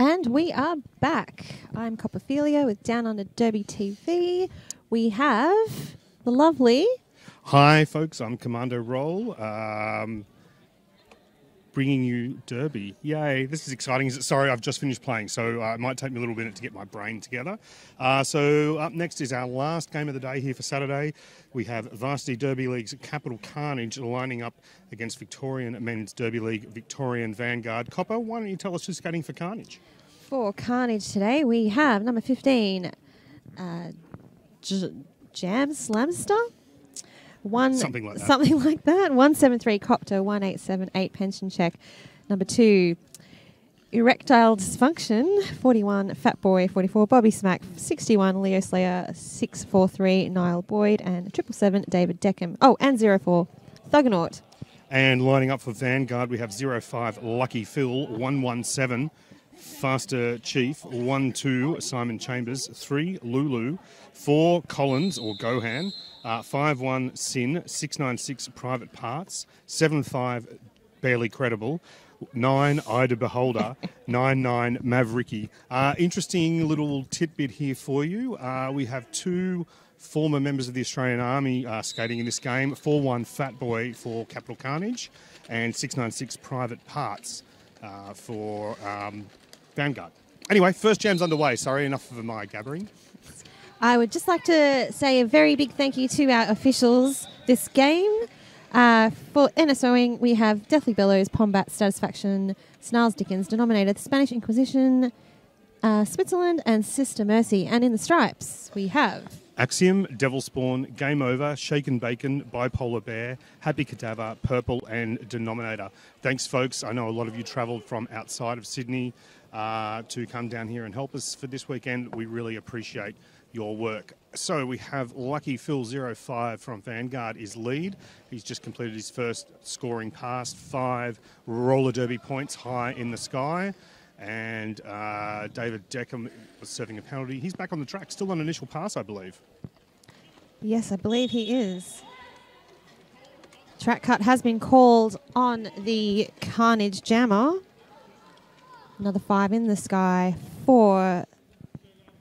And we are back. I'm Copperfilia with Downunder Derby TV. We have the lovely... Hi, folks. I'm Commando Roll, bringing you Derby. Yay. This is exciting. Sorry, I've just finished playing, so it might take me a little minute to get my brain together. So up next is our last game of the day here for Saturday. We have Varsity Derby League's Capital Carnage lining up against Victorian Men's Derby League Victorian Vanguard. Copper, why don't you tell us who's skating for Carnage? For Carnage today, we have number 15, Jam Slamster. Something like that. 173 Copter, 1878 pension check. Number 2, Erectile Dysfunction, 41 Fat Boy, 44 Bobby Smack, 61 Leo Slayer, 643 Niall Boyd, and 777 David Deckham. Oh, and 04 Thugganaut. And lining up for Vanguard, we have 05 Lucky Phil, 117 Faster Chief, 12 Simon Chambers, 3 Lulu, 4 Collins or Gohan, 51 Sin, 696 Private Parts, 75 Barely Credible, 9 Ida Beholder, 99 Mavericky. Interesting little tidbit here for you. We have 2 former members of the Australian Army skating in this game, 41 Fat Boy for Capital Carnage and 696 Private Parts for Vanguard. Anyway, first jam's underway. Sorry, enough of my gabbering. I would just like to say a very big thank you to our officials this game. For NSOing, we have Deathly Bellows, Pombat, Satisfaction, Snarls Dickens, Denominator, the Spanish Inquisition, Switzerland, and Sister Mercy. And in the stripes, we have... Axiom, Devil Spawn, Game Over, Shaken Bacon, Bipolar Bear, Happy Cadaver, Purple, and Denominator. Thanks, folks. I know a lot of you travelled from outside of Sydney to come down here and help us for this weekend. We really appreciate your work. So we have Lucky Phil 05 from Vanguard is lead. He's just completed his first scoring pass, 5 roller derby points high in the sky. And David Deckham was serving a penalty. He's back on the track, still on initial pass, I believe. Yes, I believe he is. Track cut has been called on the Carnage Jammer. Another 5 in the sky for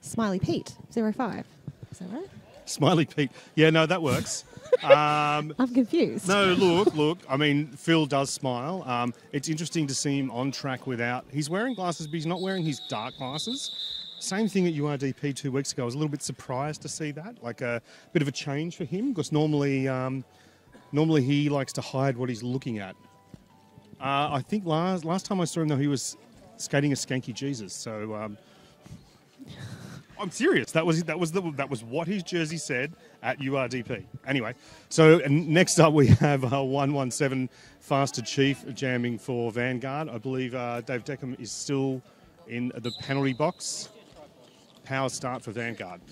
Smiley Pete, 05. Is that right? Smiley Pete. Yeah, no, that works. I'm confused. No, look. I mean, Phil does smile. It's interesting to see him on track without... He's wearing glasses, but he's not wearing his dark glasses. Same thing at URDP 2 weeks ago. I was a little bit surprised to see that. Like a bit of a change for him, because normally he likes to hide what he's looking at. I think last time I saw him, though, he was skating a Skanky Jesus. So... I'm serious. That was what his jersey said at URDP. Anyway, so next up we have 117 Faster Chief jamming for Vanguard. I believe Dave Deckham is still in the penalty box. Power start for Vanguard.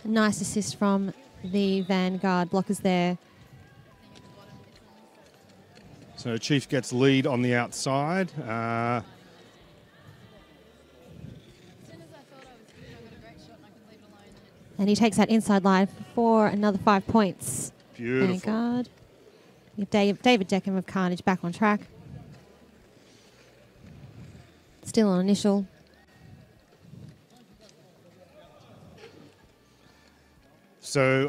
Nice assist from the Vanguard blockers there. So Chief gets lead on the outside. And he takes that inside line for another 5 points. Beautiful. Vanguard. We have David Deckham of Carnage back on track. Still on initial. So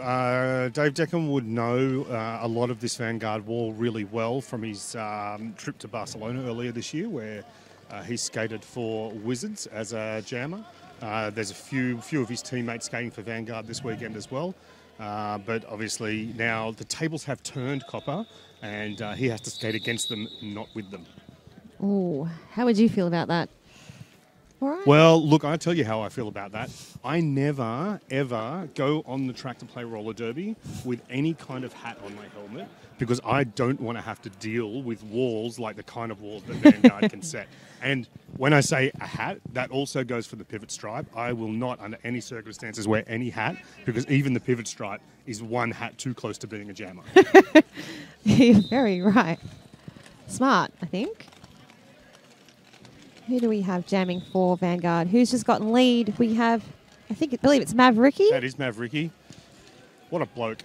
Dave Deckham would know a lot of this Vanguard wall really well from his trip to Barcelona earlier this year, where he skated for Wizards as a jammer. There's a few of his teammates skating for Vanguard this weekend as well. But obviously now the tables have turned, Copper, and he has to skate against them, not with them. Oh, how would you feel about that? All right. Well, look, I'll tell you how I feel about that. I never, ever go on the track to play roller derby with any kind of hat on my helmet, because I don't want to have to deal with walls like the kind of walls that Vanguard can set. And when I say a hat, that also goes for the pivot stripe. I will not, under any circumstances, wear any hat, because even the pivot stripe is one hat too close to being a jammer. You're very right. Smart, I think. Who do we have jamming for Vanguard? Who's just gotten lead? We have, I believe it's Mavericky. That is Mavericky. What a bloke.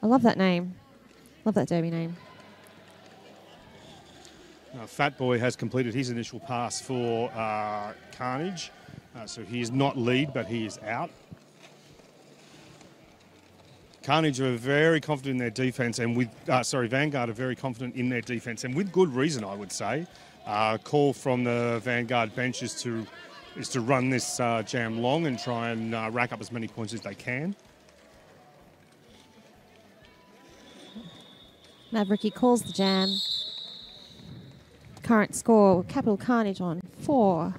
I love that name. Love that derby name. Fat Boy has completed his initial pass for Carnage. So he is not lead, but he is out. Carnage are very confident in their defence, and with Vanguard are very confident in their defence, and with good reason, I would say. Call from the Vanguard bench is to run this jam long and try and rack up as many points as they can. Mavericky calls the jam. Current score, Capital Carnage on 4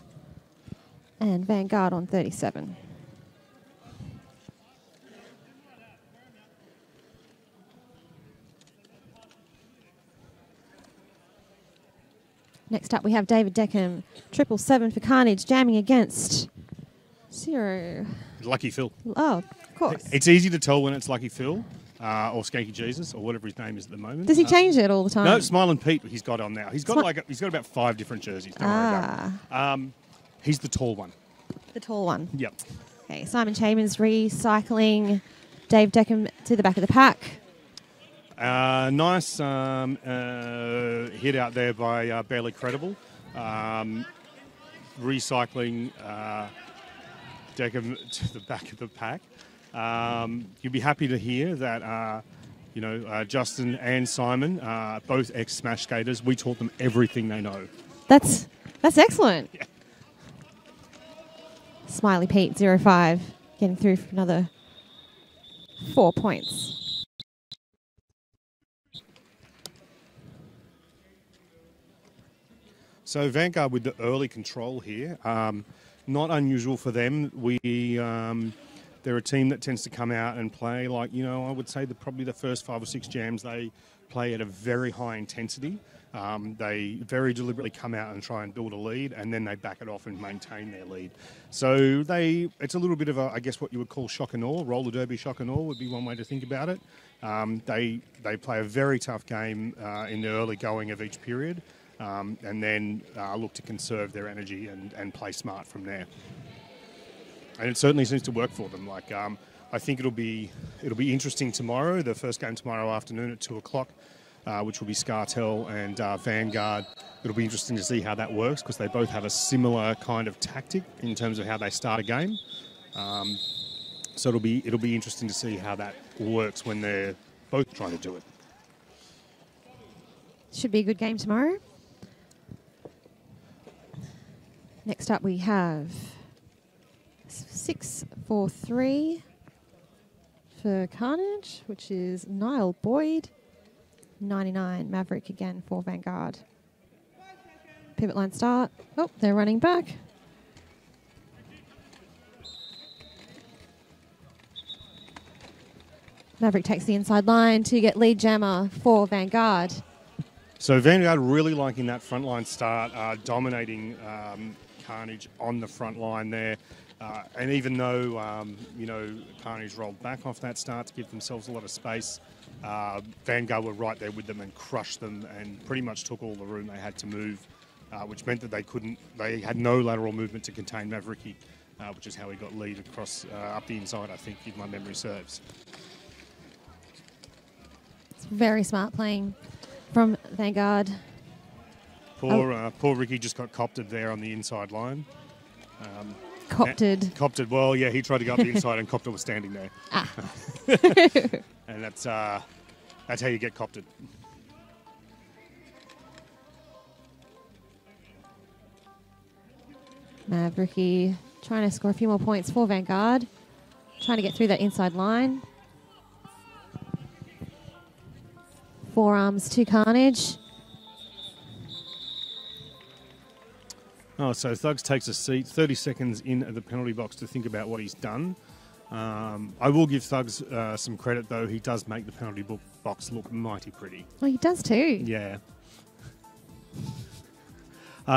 and Vanguard on 37. Next up we have David Deckham, 777 for Carnage, jamming against 0. Lucky Phil. Oh, of course. It's easy to tell when it's Lucky Phil or Skanky Jesus or whatever his name is at the moment. Does he change it all the time? No, Smiling Pete he's got on now. He's got about 5 different jerseys. Don't worry about it. He's the tall one. The tall one. Yep. Okay, Simon Chambers recycling Dave Deckham to the back of the pack. Nice hit out there by Barely Credible. Recycling Deckham to the back of the pack. You'll be happy to hear that, Justin and Simon, both ex-Smash skaters, we taught them everything they know. That's excellent. Yeah. Smiley Pete, 0-5, getting through for another 4 points. So Vanguard with the early control here, not unusual for them. They're a team that tends to come out and play like, I would say that probably the first 5 or 6 jams they play at a very high intensity. They very deliberately come out and try and build a lead, and then they back it off and maintain their lead. So it's a little bit of a, I guess what you would call shock and awe, roller derby shock and awe would be one way to think about it. They play a very tough game in the early going of each period. And then look to conserve their energy and play smart from there. And it certainly seems to work for them. I think it'll be interesting tomorrow. The first game tomorrow afternoon at 2 o'clock, which will be Scartel and Vanguard. It'll be interesting to see how that works because they both have a similar kind of tactic in terms of how they start a game. So it'll be interesting to see how that works when they're both trying to do it. Should be a good game tomorrow. Next up we have 6-4-3 for Carnage, which is Niall Boyd. 99 Maverick again for Vanguard. Pivot line start. Oh, they're running back. Maverick takes the inside line to get lead jammer for Vanguard. So Vanguard really liking that frontline start, dominating Carnage on the front line there. And even though, Carnage rolled back off that start to give themselves a lot of space, Vanguard were right there with them and crushed them and pretty much took all the room they had to move, which meant that they had no lateral movement to contain Mavericky, which is how he got lead across up the inside, I think, if my memory serves. It's very smart playing from Vanguard. Poor Ricky just got copted there on the inside line. Copted. Well, yeah, he tried to go up the inside and Copter was standing there. Ah. And that's how you get copted. Mavericky trying to score a few more points for Vanguard. Trying to get through that inside line. Forearms to Carnage. Oh, so Thugs takes a seat, 30 seconds in at the penalty box to think about what he's done. I will give Thugs some credit, though. He does make the penalty box look mighty pretty. Oh, he does too. Yeah.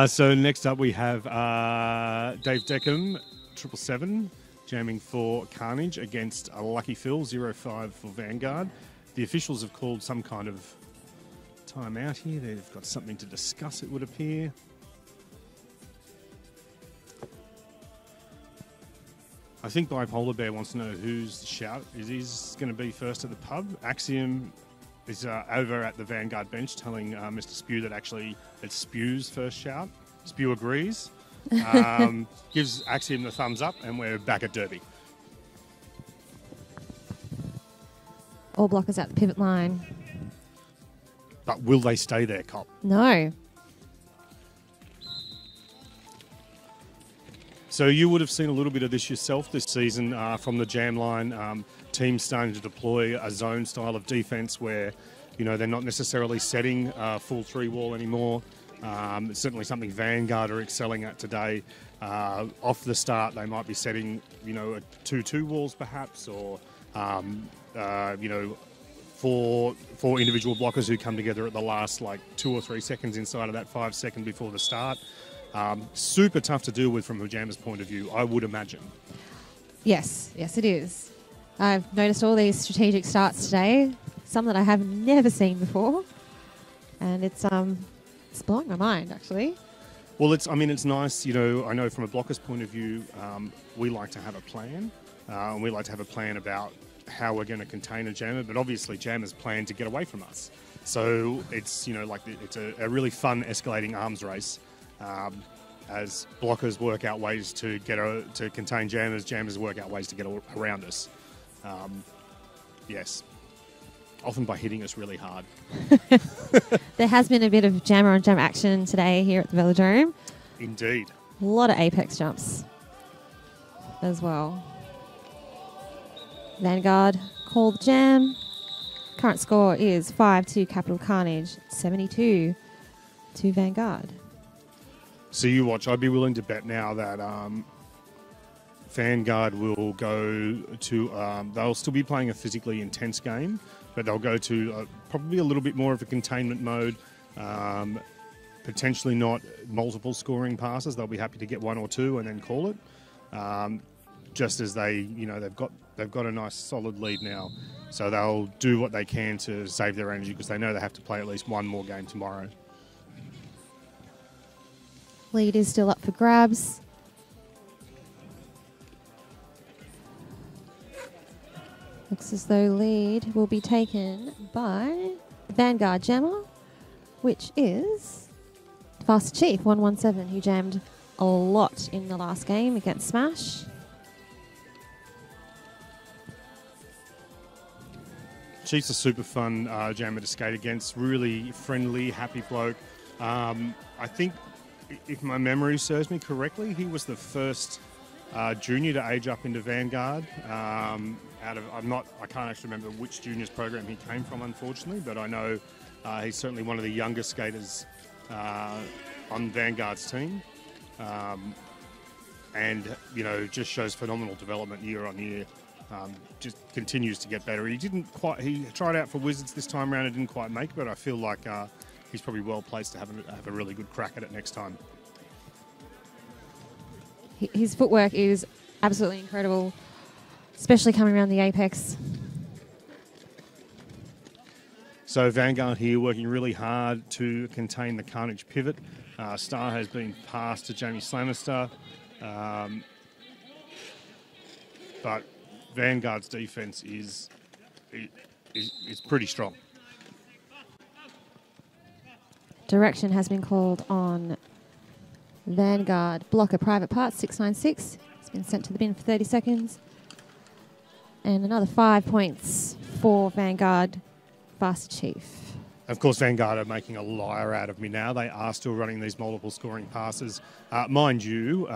So next up we have Dave Deckham, 777, jamming for Carnage against Lucky Phil, 0-5 for Vanguard. The officials have called some kind of timeout here. They've got something to discuss, it would appear. I think Bipolar Bear wants to know whose shout is going to be first at the pub. Axiom is over at the Vanguard bench telling Mr. Spew that actually it's Spew's first shout. Spew agrees, gives Axiom the thumbs up, and we're back at Derby. All blockers at the pivot line. But will they stay there, Cop? No. So you would have seen a little bit of this yourself this season from the jam line. Teams starting to deploy a zone style of defence where, you know, they're not necessarily setting full 3-wall anymore. It's certainly something Vanguard are excelling at today. Off the start, they might be setting, you know, a 2-2 walls perhaps, or you know, four individual blockers who come together at the last like 2 or 3 seconds inside of that 5 second before the start. Super tough to deal with from a jammer's point of view, I would imagine. Yes, it is. I've noticed all these strategic starts today, some that I have never seen before, and it's blowing my mind actually. Well, it's nice, you know. I know from a blocker's point of view, we like to have a plan, and we like to have a plan about how we're going to contain a jammer, but obviously jammers plan to get away from us. So it's, you know, like it's a really fun escalating arms race. As blockers work out ways to contain jammers, jammers work out ways to get around us. Yes, often by hitting us really hard. There has been a bit of jammer on jam action today here at the Velodrome. Indeed. A lot of apex jumps as well. Vanguard called the jam. Current score is 5-2 Capital Carnage, 72 to Vanguard. So you watch. I'd be willing to bet now that Vanguard will go to... they'll still be playing a physically intense game, but they'll go to probably a little bit more of a containment mode, potentially not multiple scoring passes. They'll be happy to get 1 or 2 and then call it, just as they, you know, they've got a nice solid lead now. So they'll do what they can to save their energy because they know they have to play at least 1 more game tomorrow. Lead is still up for grabs. Looks as though lead will be taken by Vanguard jammer, which is Fast Chief 117, who jammed a lot in the last game against Smash. Chief's a super fun jammer to skate against. Really friendly, happy bloke. I think, if my memory serves me correctly, he was the first junior to age up into Vanguard. I can't actually remember which juniors program he came from, unfortunately, but I know he's certainly one of the youngest skaters on Vanguard's team, and you know, just shows phenomenal development year on year. Just continues to get better. He tried out for Wizards this time around and didn't quite make it, but I feel like he's probably well placed to have a really good crack at it next time. His footwork is absolutely incredible, especially coming around the apex. So Vanguard here working really hard to contain the Carnage pivot. Star has been passed to Jamie Slamister, but Vanguard's defense is pretty strong. Direction has been called on Vanguard. Blocker private part 696. It's been sent to the bin for 30 seconds. And another 5 points for Vanguard. Fast Chief. Of course, Vanguard are making a liar out of me now. They are still running these multiple scoring passes. Mind you,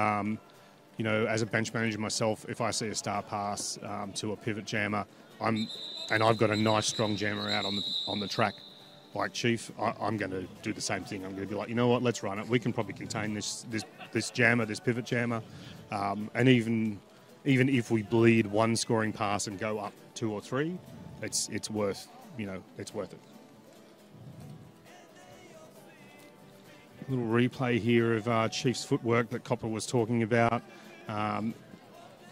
you know, as a bench manager myself, if I see a star pass to a pivot jammer, I've got a nice strong jammer out on the track, like Chief, I'm going to do the same thing. I'm going to be like, you know what, let's run it. We can probably contain this jammer, this pivot jammer, and even if we bleed 1 scoring pass and go up 2 or 3, it's worth, you know, it's worth it. A little replay here of Chief's footwork that Copper was talking about.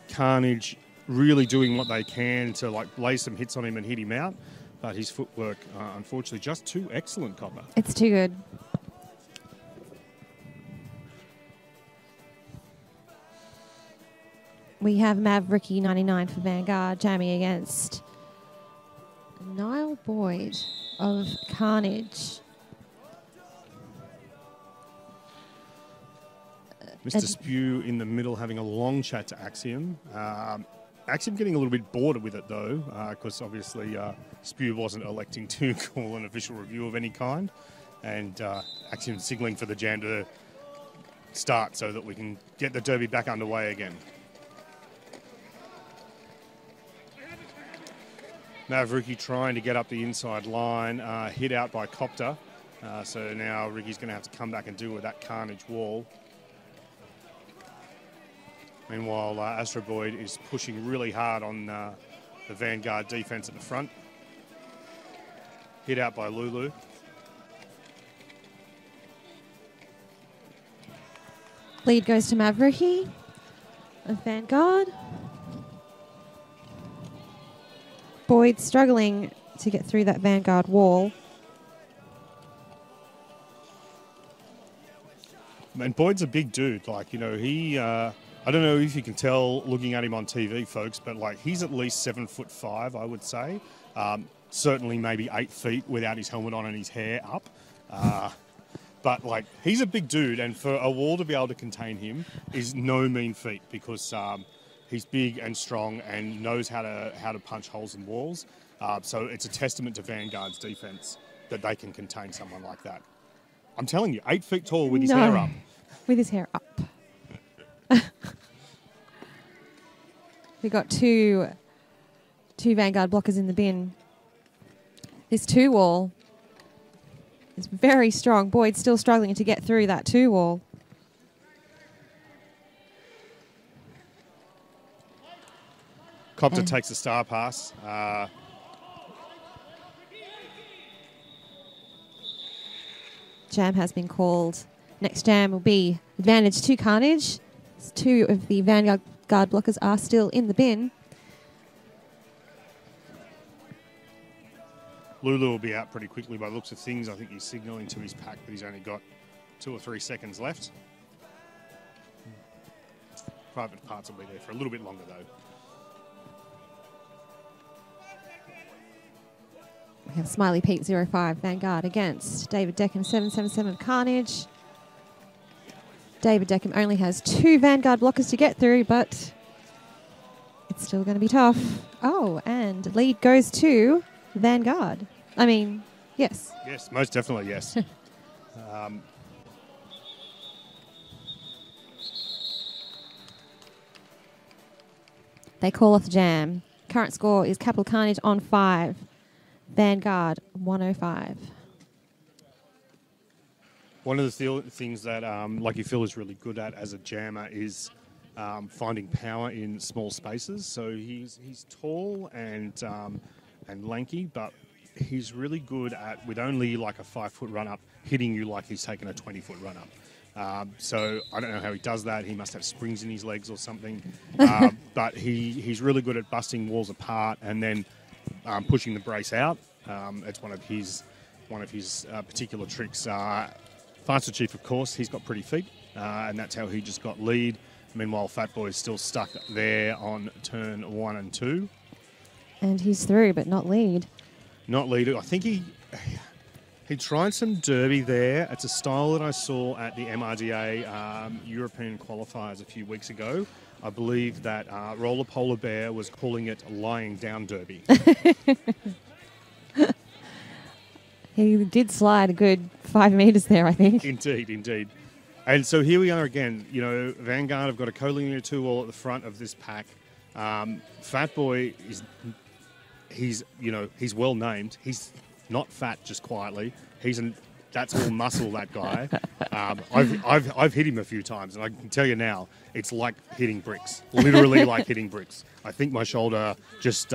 Carnage really doing what they can to like lay some hits on him and hit him out, but his footwork, unfortunately, just too excellent, Copper. It's too good. We have Mavericky 99 for Vanguard jamming against Niall Boyd of Carnage. Mr. Spew in the middle having a long chat to Axiom. Axiom getting a little bit bored with it though, because obviously Spew wasn't electing to call an official review of any kind, and Axiom signalling for the jam to start so that we can get the derby back underway again. Ricky trying to get up the inside line, hit out by Copter. So now Ricky's going to have to come back and deal with that Carnage wall. Meanwhile, Astro Boyd is pushing really hard on the Vanguard defence at the front. Hit out by Lulu. Lead goes to Mavericky of Vanguard. Boyd struggling to get through that Vanguard wall. And Boyd's a big dude. Like, you know, he... I don't know if you can tell looking at him on TV, folks, but like he's at least 7'5", I would say. Certainly maybe 8 feet without his helmet on and his hair up. But like he's a big dude, and for a wall to be able to contain him is no mean feat because he's big and strong and knows how to punch holes in walls. So it's a testament to Vanguard's defense that they can contain someone like that. I'm telling you, 8 feet tall with his hair up. With his hair up. We got two Vanguard blockers in the bin. This 2 wall is very strong. Boyd's still struggling to get through that 2 wall. Copter takes a star pass. Jam has been called. Next jam will be advantage to Carnage. 2 of the Vanguard blockers are still in the bin. Lulu will be out pretty quickly by the looks of things. I think he's signalling to his pack that he's only got 2 or 3 seconds left. Private parts will be there for a little bit longer though. We have Smiley Pete 05 Vanguard against David Deckham 777 Carnage. David Deckham only has 2 Vanguard blockers to get through, but it's still going to be tough. Oh, and lead goes to Vanguard. I mean, yes. Yes, most definitely, yes. They call off the jam. Current score is Capital Carnage on 5. Vanguard 105. One of the things that Lucky Phil is really good at as a jammer is finding power in small spaces. So he's tall and lanky, but he's really good at, with only like a 5-foot run up, hitting you like he's taken a 20-foot run up. So I don't know how he does that. He must have springs in his legs or something. But he's really good at busting walls apart and then pushing the brace out. It's one of his particular tricks. Faster Chief, of course, he's got pretty feet, and that's how he just got lead. Meanwhile, Fat Boy is still stuck there on turn 1 and 2. And he's through, but not lead. Not lead. I think he tried some derby there. It's a style that I saw at the MRDA European qualifiers a few weeks ago. I believe that Roller Polar Bear was calling it lying down derby. He did slide a good 5 metres there, I think. Indeed, indeed. And so here we are again. You know, Vanguard have got a collinear 2 wall at the front of this pack. Fat Boy he's well named. He's not fat just quietly. That's all muscle, that guy. I've hit him a few times, and I can tell you now, it's like hitting bricks. Literally like hitting bricks. I think my shoulder just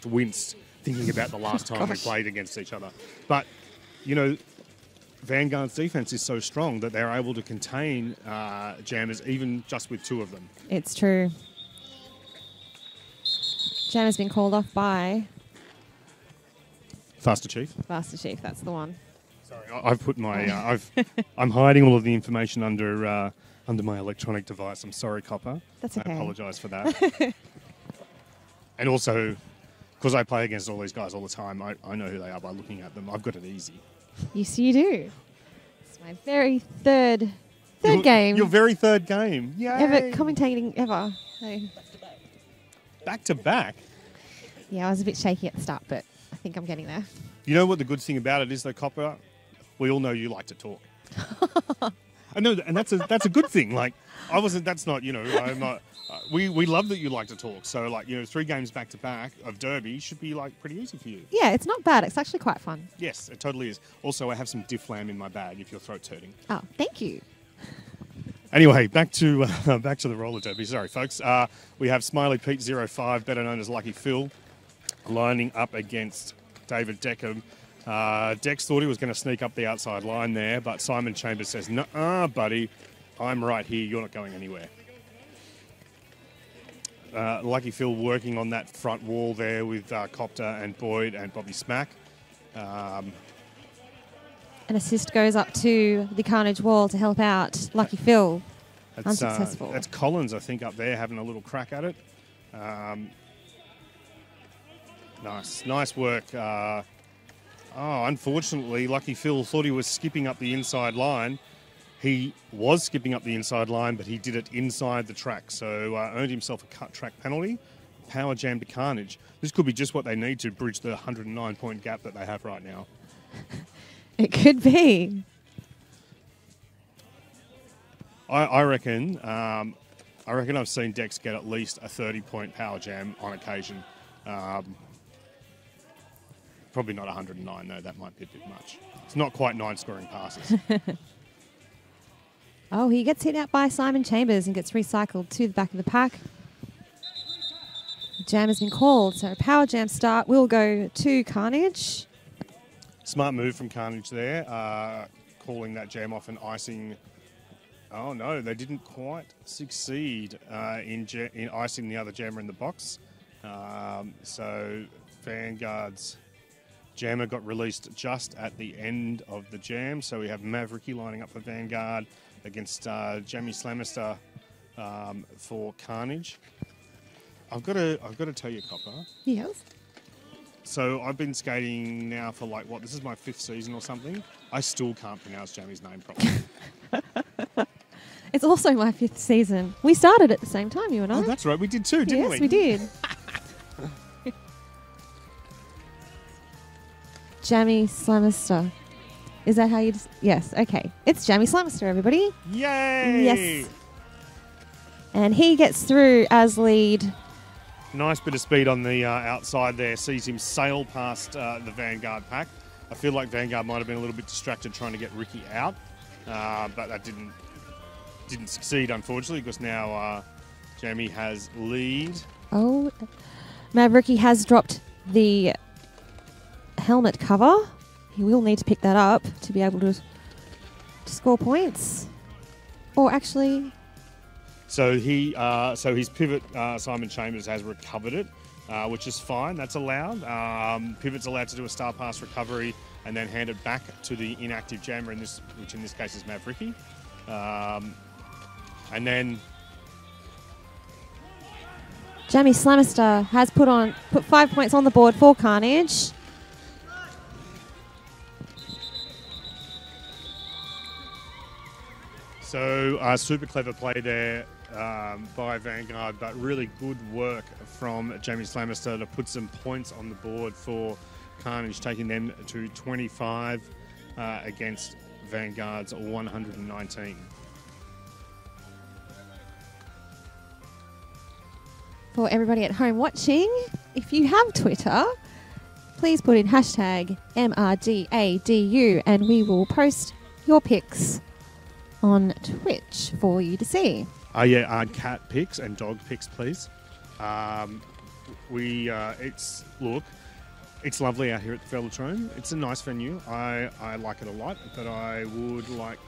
winced thinking about the last time we played against each other. But, you know, Vanguard's defense is so strong that they're able to contain jammers even just with 2 of them. It's true. Jammer's been called off by... Faster Chief. Faster Chief, that's the one. Sorry, I've put my... I'm hiding all of the information under my electronic device. I'm sorry, Copper. That's okay. I apologise for that. And also, Because I play against all these guys all the time, I know who they are by looking at them. I've got it easy. Yes, you do. It's my very third game. Your very third game. Yay. Ever commentating ever. So, back to back. yeah, I was a bit shaky at the start, but I think I'm getting there. You know what the good thing about it is, though, Copper? We all know you like to talk. I know, and that's a good thing. Like, I wasn't. That's not. You know, I'm not. We love that you like to talk. So, like, you know, 3 games back to back of Derby should be like pretty easy for you. Yeah, it's not bad. It's actually quite fun. Yes, it totally is. Also, I have some diff lamb in my bag if your throat's hurting. Oh, thank you. Anyway, back to the roller derby. Sorry, folks. We have Smiley Pete 05, better known as Lucky Phil, lining up against David Deckham. Dex thought he was going to sneak up the outside line there, but Simon Chambers says, "Nuh-uh, buddy, I'm right here. You're not going anywhere." Lucky Phil working on that front wall there with Copter and Boyd and Bobby Smack. An assist goes up to the Carnage wall to help out Lucky Phil. Unsuccessful. That's Collins, I think, up there having a little crack at it. Nice work. Unfortunately, Lucky Phil thought he was skipping up the inside line. He was skipping up the inside line, but he did it inside the track, so earned himself a cut track penalty. Power jam to Carnage. This could be just what they need to bridge the 109-point gap that they have right now. It could be. I reckon I've seen Dex get at least a 30-point power jam on occasion. Probably not 109, though. That might be a bit much. It's not quite 9 scoring passes. Oh, he gets hit out by Simon Chambers and gets recycled to the back of the pack. Jam has been called, so power jam start will go to Carnage. Smart move from Carnage there, calling that jam off and icing. Oh no, they didn't quite succeed in icing the other jammer in the box. So Vanguard's jammer got released just at the end of the jam. So we have Mavericky lining up for Vanguard against Jamie Slamister for Carnage. I've got to tell you, Copper. Yes. So I've been skating now for this is my 5th season or something. I still can't pronounce Jamie's name properly. It's also my 5th season. We started at the same time, you and I. Oh, that's right. We did too, didn't we? Yes, we did. Jamie Slamister. Is that how you... Yes, okay. It's Jamie Slamister, everybody. Yay! Yes. And he gets through as lead. Nice bit of speed on the outside there. Sees him sail past the Vanguard pack. I feel like Vanguard might have been a little bit distracted trying to get Ricky out. But that didn't succeed, unfortunately, because now Jamie has lead. Oh, Mavericky has dropped the helmet cover. He will need to pick that up to be able to score points. Or actually... So his pivot, Simon Chambers, has recovered it, which is fine. That's allowed. Pivot's allowed to do a star pass recovery and then hand it back to the inactive jammer, which in this case is Mavericky. And then Jamie Slamister has put 5 points on the board for Carnage. So super clever play there by Vanguard, but really good work from Jamie Slamister to put some points on the board for Carnage, taking them to 25 against Vanguard's 119. For everybody at home watching, if you have Twitter, please put in hashtag MRDADU and we will post your pics on Twitch for you to see. Cat pics and dog pics, please. It's lovely out here at the Velodrome. It's a nice venue. I like it a lot, but I would like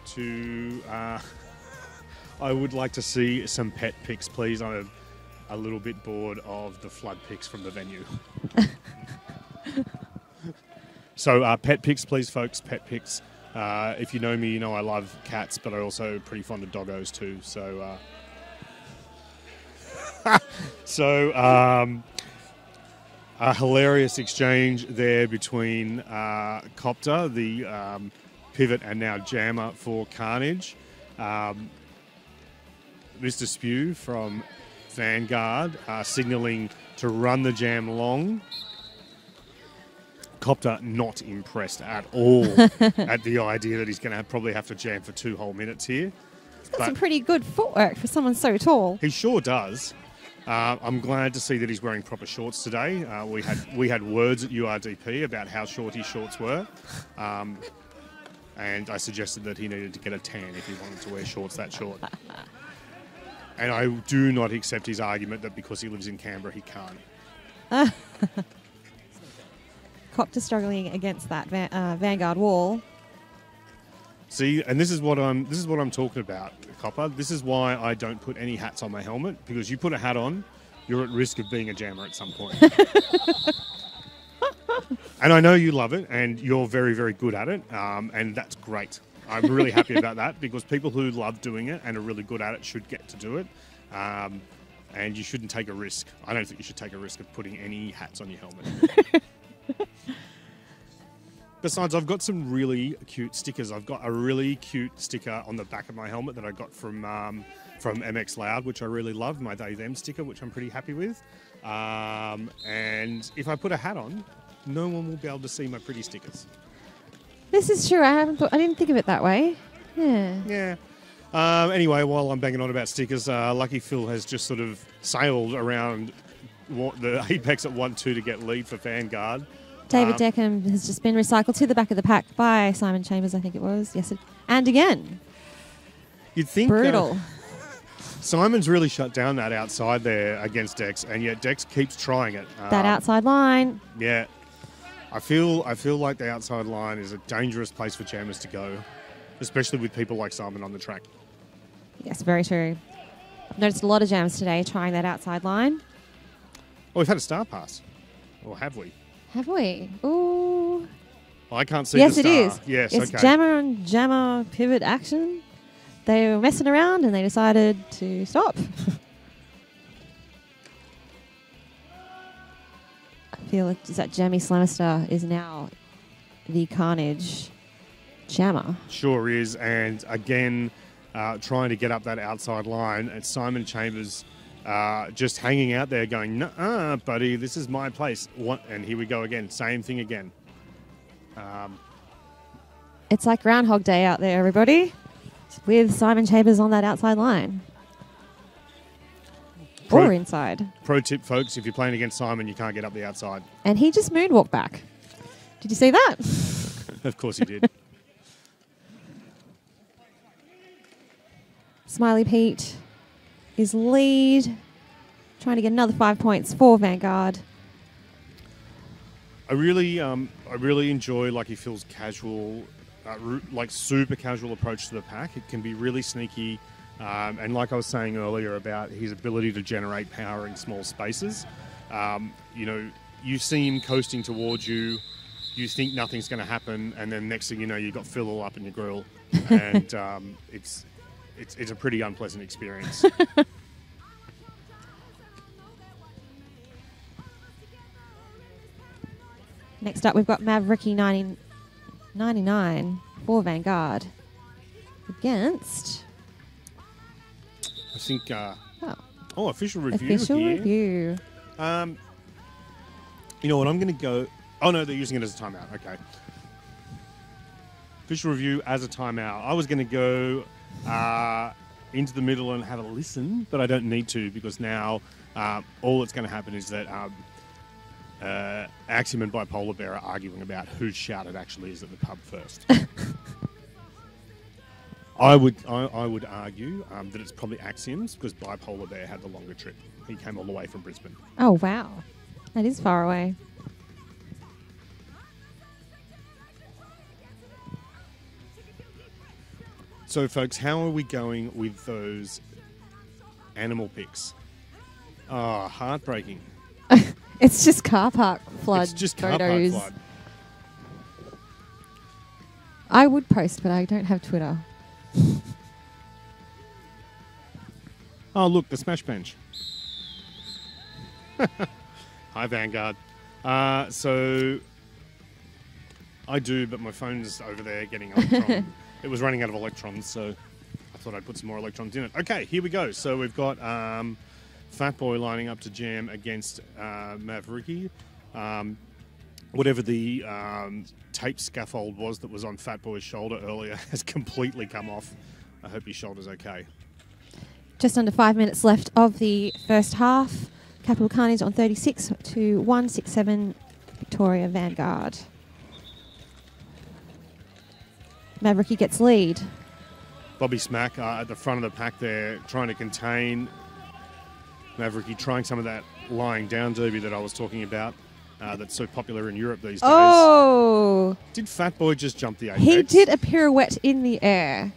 to see some pet pics, please. I'm a little bit bored of the flood pics from the venue. So pet pics, please, folks. Pet pics. If you know me, you know I love cats, but I'm also pretty fond of doggos too. So, A hilarious exchange there between Copter, the pivot and now jammer for Carnage. Mr. Spew from Vanguard signalling to run the jam long. Copter not impressed at all at the idea that he's going to probably have to jam for 2 whole minutes here. He's got some pretty good footwork for someone so tall. He sure does. I'm glad to see that he's wearing proper shorts today. We had words at URDP about how short his shorts were, and I suggested that he needed to get a tan if he wanted to wear shorts that short. And I do not accept his argument that because he lives in Canberra he can't. Copter struggling against that Vanguard wall. See, and this is what I'm talking about, Copper. This is why I don't put any hats on my helmet, because you put a hat on, you're at risk of being a jammer at some point. And I know you love it, and you're very, very good at it, and that's great. I'm really happy about that, because people who love doing it and are really good at it should get to do it, and you shouldn't take a risk. I don't think you should take a risk of putting any hats on your helmet. Besides, I've got some really cute stickers. I've got a really cute sticker on the back of my helmet that I got from MX Loud, which I really love, my They Them sticker, which I'm pretty happy with. And if I put a hat on, no one will be able to see my pretty stickers. This is true. I didn't think of it that way. Yeah. Yeah. Anyway, while I'm banging on about stickers, Lucky Phil has just sort of sailed around the apex at 1-2 to get lead for Vanguard. David Deckham has just been recycled to the back of the pack by Simon Chambers, I think it was. Yes, and again. You'd think brutal. Simon's really shut down that outside there against Dex, and yet Dex keeps trying it. That outside line. Yeah. I feel like the outside line is a dangerous place for jammers to go, especially with people like Simon on the track. Yes, very true. I've noticed a lot of jammers today trying that outside line. Oh, we've had a star pass. Or have we? Have we? Ooh. I can't see yes, the star. Yes, it is. Yes, it's okay. jammer on jammer pivot action. They were messing around and they decided to stop. I feel like that Jammy Slamister is now the Carnage jammer. Sure is. And again, trying to get up that outside line. And Simon Chambers just hanging out there going, "Nuh-uh, buddy, this is my place." And here we go again. Same thing again. It's like Groundhog Day out there, everybody, with Simon Chambers on that outside line. Or inside. Pro tip, folks, if you're playing against Simon, you can't get up the outside. And he just moonwalked back. Did you see that? Of course he did. Smiley Pete is lead, trying to get another 5 points for Vanguard. I really enjoy Lucky Phil's casual, like super casual approach to the pack. It can be really sneaky, and like I was saying earlier about his ability to generate power in small spaces. You know, you see him coasting towards you, you think nothing's going to happen, and then next thing you know, you've got Phil all up in your grill, and it's a pretty unpleasant experience. Next up, we've got Mavericky 99 for Vanguard against... I think... official review Official here. review. You know what, I'm going to go... Oh, no, they're using it as a timeout. Okay. Official review as a timeout. I was going to go into the middle and have a listen, but I don't need to, because now all that's going to happen is that Axiom and Bipolar Bear are arguing about whose shout it actually is at the pub first. I would argue that it's probably Axiom's, because Bipolar Bear had the longer trip. He came all the way from Brisbane. Oh, wow. That is far away. So, folks, how are we going with those animal pics? Oh, heartbreaking. It's just car park flood It's just photos. car park flood. I would post, but I don't have Twitter. Oh, look, the smash bench. Hi, Vanguard. So I do, but my phone's over there getting electron. It was running out of electrons, so I thought I'd put some more electrons in it. Okay, here we go. So we've got Fatboy lining up to jam against Mavericky. Whatever the tape scaffold was that was on Fatboy's shoulder earlier has completely come off. I hope his shoulder's okay. Just under 5 minutes left of the first half. Capital Carnage on 36 to 167 Victoria Vanguard. Mavericky gets lead. Bobby Smack at the front of the pack there, trying to contain Mavericky, trying some of that lying down derby that I was talking about. That's so popular in Europe these days. Oh! Did Fatboy just jump the apex? He did a pirouette in the air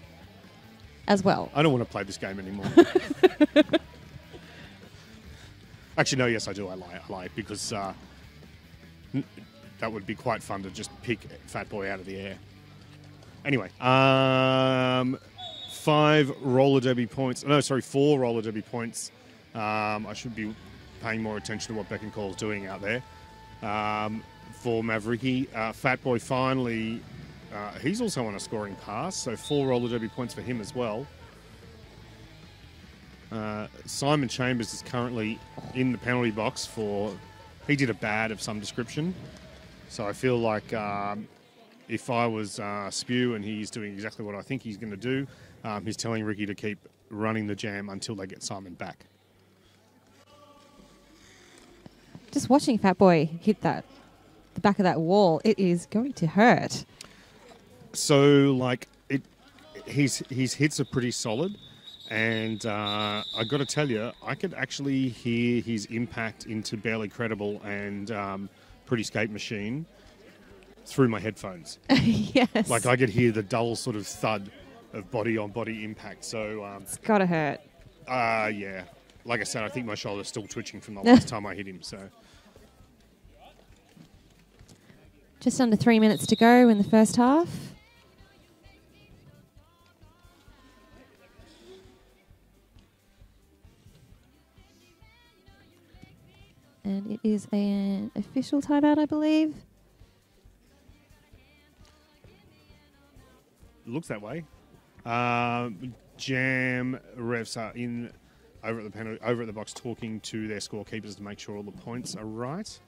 as well. I don't want to play this game anymore. Actually, no, yes, I do. I lie because that would be quite fun to just pick Fatboy out of the air. Anyway, 5 roller derby points. No, sorry, 4 roller derby points. I should be paying more attention to what Beck and Cole's doing out there. For Mavericky. Fatboy finally, he's also on a scoring pass, so 4 roller derby points for him as well. Simon Chambers is currently in the penalty box for, he did a bad of some description. So I feel like if I was Spew and he's doing exactly what I think he's going to do, he's telling Ricky to keep running the jam until they get Simon back. Just watching Fatboy hit the back of that wall, it is going to hurt. So, like, his hits are pretty solid, and I got to tell you, I could actually hear his impact into Barely Credible and Pretty Skate Machine through my headphones. Yes. Like, I could hear the dull sort of thud of body-on-body impact. So it's got to hurt. Yeah. Like I said, I think my shoulder's still twitching from the last time I hit him, so... Just under 3 minutes to go in the first half. And it is an official timeout, I believe. It looks that way. Jam refs are in over at the panel, over at the box, talking to their scorekeepers to make sure all the points are right.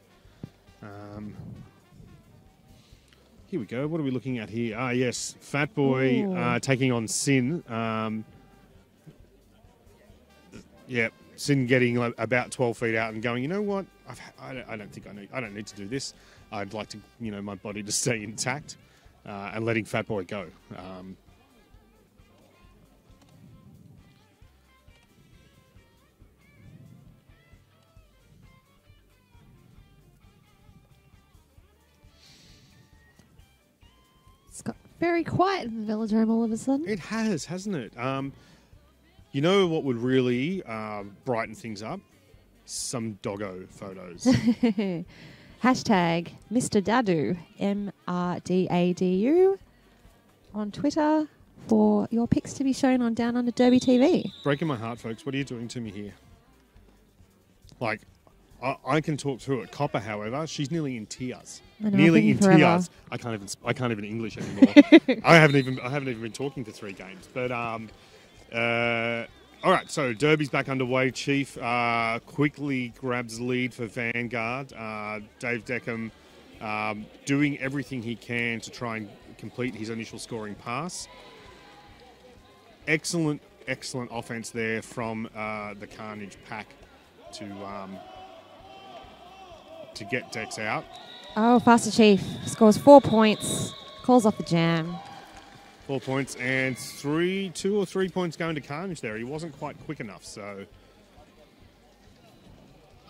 Here we go. What are we looking at here? Ah, yes, Fatboy taking on Sin. Yeah, Sin getting about 12 feet out and going, you know what? I don't need to do this. I'd like to, my body to stay intact, and letting Fatboy go. It's got very quiet in the Velodrome all of a sudden. It has, hasn't it? You know what would really brighten things up? Some doggo photos. Hashtag Mr. Dadu, MRDADU, on Twitter for your pics to be shown on Downunder Derby TV. Breaking my heart, folks. What are you doing to me here? Like, I can talk through it. Copper, however, she's nearly in tears. Nearly in tears. I can't even English anymore. I haven't even been talking for 3 games. But all right, so Derby's back underway. Chief quickly grabs lead for Vanguard. Dave Deckham doing everything he can to try and complete his initial scoring pass. Excellent offense there from the Carnage pack to get Dex out. Oh, Faster Chief scores 4 points, calls off the jam. 4 points and 2 or 3 points going to Carnage there. He wasn't quite quick enough, so...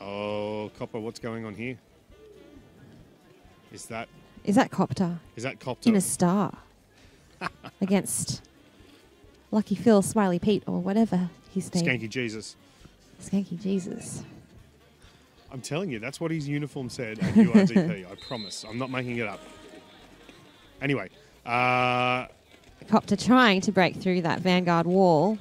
Oh, Copper, what's going on here? Is that Copter? Is that Copter? In a star. Against Lucky Phil, Smiley Pete, or whatever his name. Skanky Jesus. Skanky Jesus. I'm telling you, that's what his uniform said at URDP. I promise. I'm not making it up. Anyway. Copter trying to break through that Vanguard wall.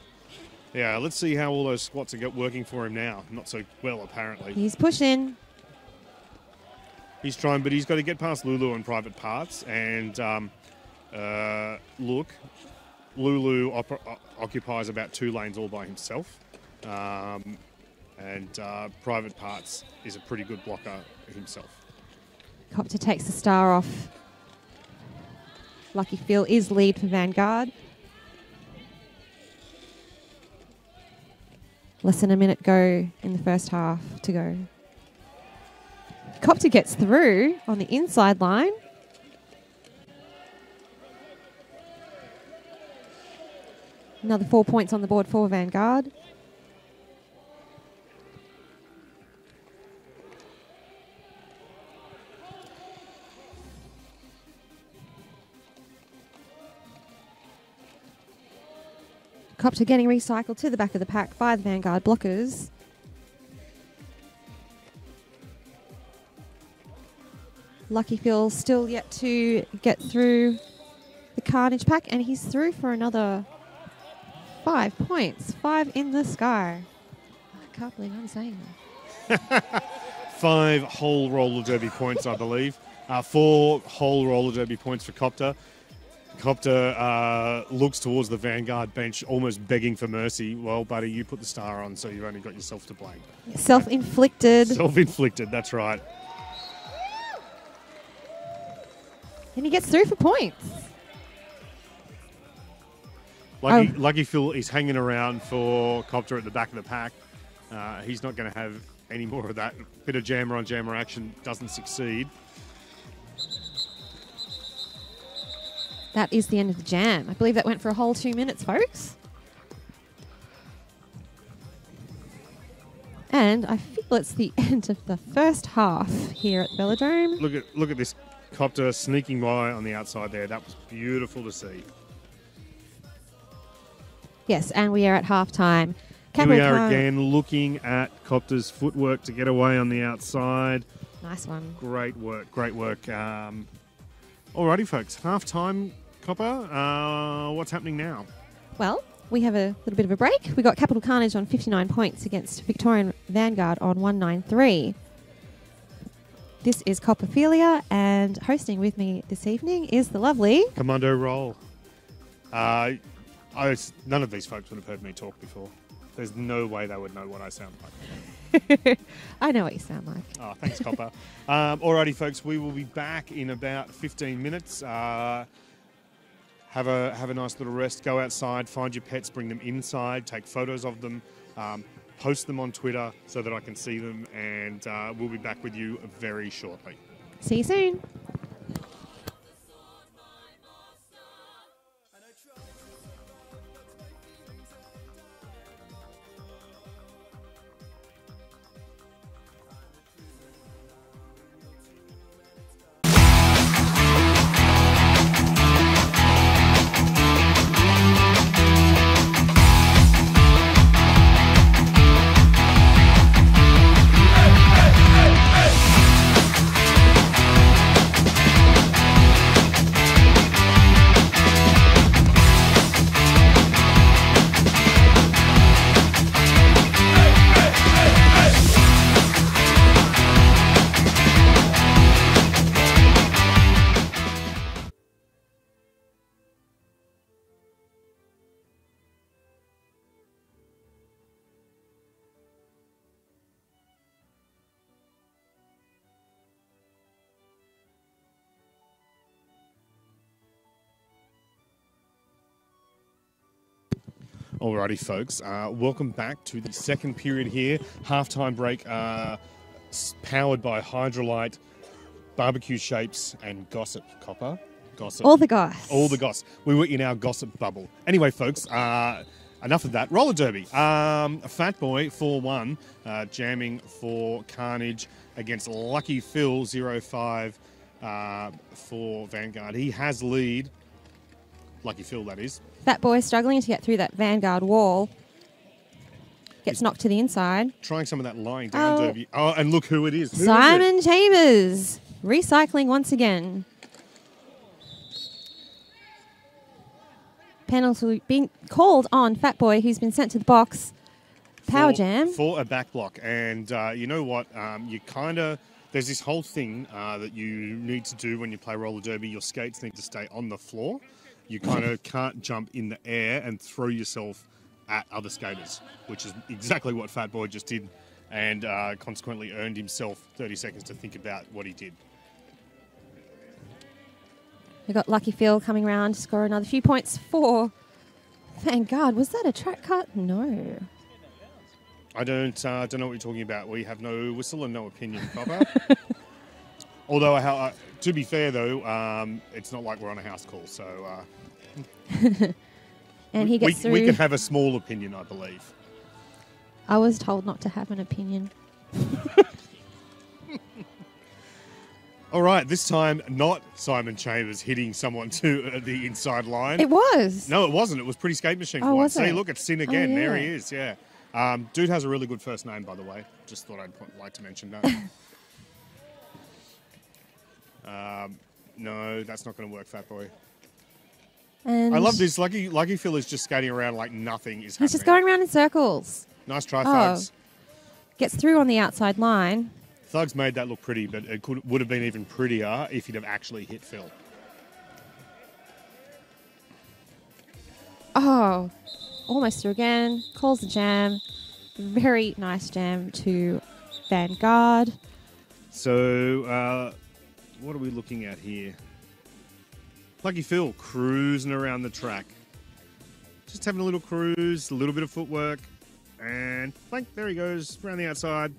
Yeah, let's see how all those squats are working for him now. Not so well, apparently. He's pushing. He's trying, but he's got to get past Lulu and Private Parts. And look, Lulu occupies about 2 lanes all by himself. And Private Parts is a pretty good blocker himself. Copter takes the star off. Lucky Phil is lead for Vanguard. Less than a minute go in the first half to go. Copter gets through on the inside line. Another 4 points on the board for Vanguard. Copter getting recycled to the back of the pack by the Vanguard blockers. Lucky Phil still yet to get through the Carnage pack, and he's through for another 5 points. 5 in the sky. I can't believe I'm saying that. 5 whole roller derby points, I believe. 4 whole roller derby points for Copter. Copter looks towards the Vanguard bench, almost begging for mercy. Well, buddy, you put the star on, so you've only got yourself to blame. Self-inflicted. Self-inflicted, that's right. And he gets through for points. Lucky Phil is hanging around for Copter at the back of the pack. He's not going to have any more of that. Bit of jammer on jammer action doesn't succeed. That is the end of the jam. I believe that went for a whole 2 minutes, folks. And I feel it's the end of the first half here at the Velodrome. Look at this Copter sneaking by on the outside there. That was beautiful to see. Yes, and we are at halftime. Here we are again looking at Copter's footwork to get away on the outside. Nice one. Great work, great work. Alrighty, folks, halftime, Copper. What's happening now? Well, we have a little bit of a break. We got Capital Carnage on 59 points against Victorian Vanguard on 193. This is Copperphilia, and hosting with me this evening is the lovely Commando Roll. None of these folks would have heard me talk before. There's no way they would know what I sound like. I know what you sound like. Oh, thanks, Copper. Alrighty, folks, we will be back in about 15 minutes. Have a nice little rest. Go outside, find your pets, bring them inside, take photos of them, post them on Twitter so that I can see them, and we'll be back with you very shortly. See you soon. Alrighty, folks. Welcome back to the second period here. Halftime break, powered by Hydrolite, Barbecue Shapes, and Gossip. Copper. Gossip. All the goss. All the goss. We were in our gossip bubble. Anyway, folks, enough of that. Roller Derby. Fat Boy 4-1, jamming for Carnage against Lucky Phil 0-5 for Vanguard. He has lead. Lucky Phil, that is. Fat Boy struggling to get through that Vanguard wall. Gets knocked to the inside. Trying some of that lying down derby. Oh, and look who it is. Simon Chambers. Recycling once again. Penalty being called on Fat Boy, who's been sent to the box. Power jam. For a back block. And you know what? there's this whole thing that you need to do when you play roller derby. Your skates need to stay on the floor. You kind of can't jump in the air and throw yourself at other skaters, which is exactly what Fat Boy just did, and consequently earned himself 30 seconds to think about what he did. We got Lucky Phil coming around to score another few points for Vanguard. Was that a track cut? No. I don't know what you're talking about. We have no whistle and no opinion, Papa. Although, to be fair, though, it's not like we're on a house call, so... and he gets through. We can have a small opinion, I believe. I was told not to have an opinion. All right, this time not Simon Chambers hitting someone to the inside line. It was. No, it wasn't. It was Pretty Skate Machine. Oh, was See, it? look, it's Sin again. Oh, yeah. There he is, yeah. Dude has a really good first name, by the way. Just thought I'd like to mention that. No, that's not going to work, Fat Boy. And I love this. Lucky Phil is just skating around like nothing is happening. he's just going around in circles. Nice try, Thugs. Gets through on the outside line. Thugs made that look pretty, but it would have been even prettier if he'd have actually hit Phil. Oh, almost through again. Calls the jam. Very nice jam to Vanguard. So, what are we looking at here? Lucky Phil cruising around the track. Just having a little cruise, a little bit of footwork, and blank, there he goes, around the outside.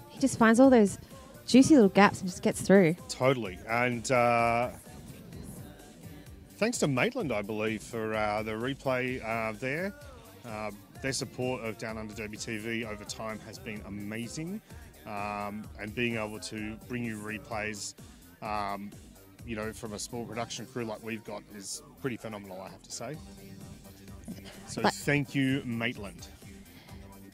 He just finds all those juicy little gaps and just gets through. Totally. And thanks to Maitland, I believe, for the replay there. Their support of Downunder Derby TV over time has been amazing. And being able to bring you replays, you know, from a small production crew like we've got is pretty phenomenal, I have to say. So thank you, Maitland.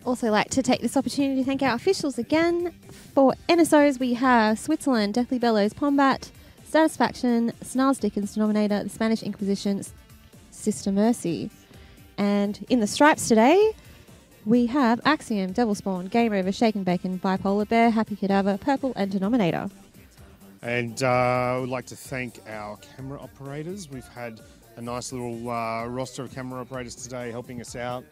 Also like to take this opportunity to thank our officials again. For NSOs, we have Switzerland, Deathly Bellows, Pombat, Satisfaction, Snarls Dickens Denominator, the Spanish Inquisition, Sister Mercy. And in the stripes today, we have Axiom, Devil Spawn, Game Over, Shaken Bacon, Bipolar Bear, Happy Cadaver, Purple, and Denominator. And I would like to thank our camera operators. We've had a nice little roster of camera operators today helping us out.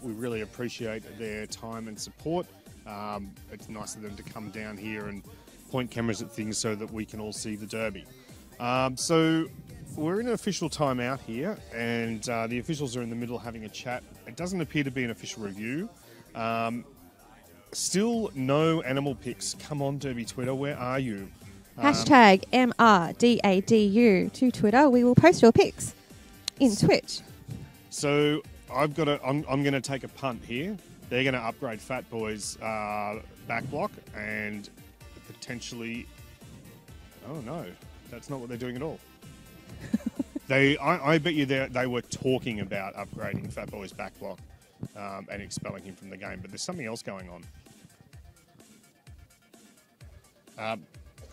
We really appreciate their time and support. It's nice of them to come down here and point cameras at things so that we can all see the Derby. So we're in an official timeout here, and the officials are in the middle having a chat. It doesn't appear to be an official review. Still no animal picks. Come on, Derby Twitter, where are you? Hashtag MRDADU to Twitter. We will post your pics in Twitch. So I'm going to take a punt here. They're going to upgrade Fat Boy's back block and potentially... Oh, no. That's not what they're doing at all. I bet you they were talking about upgrading Fat Boy's back block and expelling him from the game, but there's something else going on.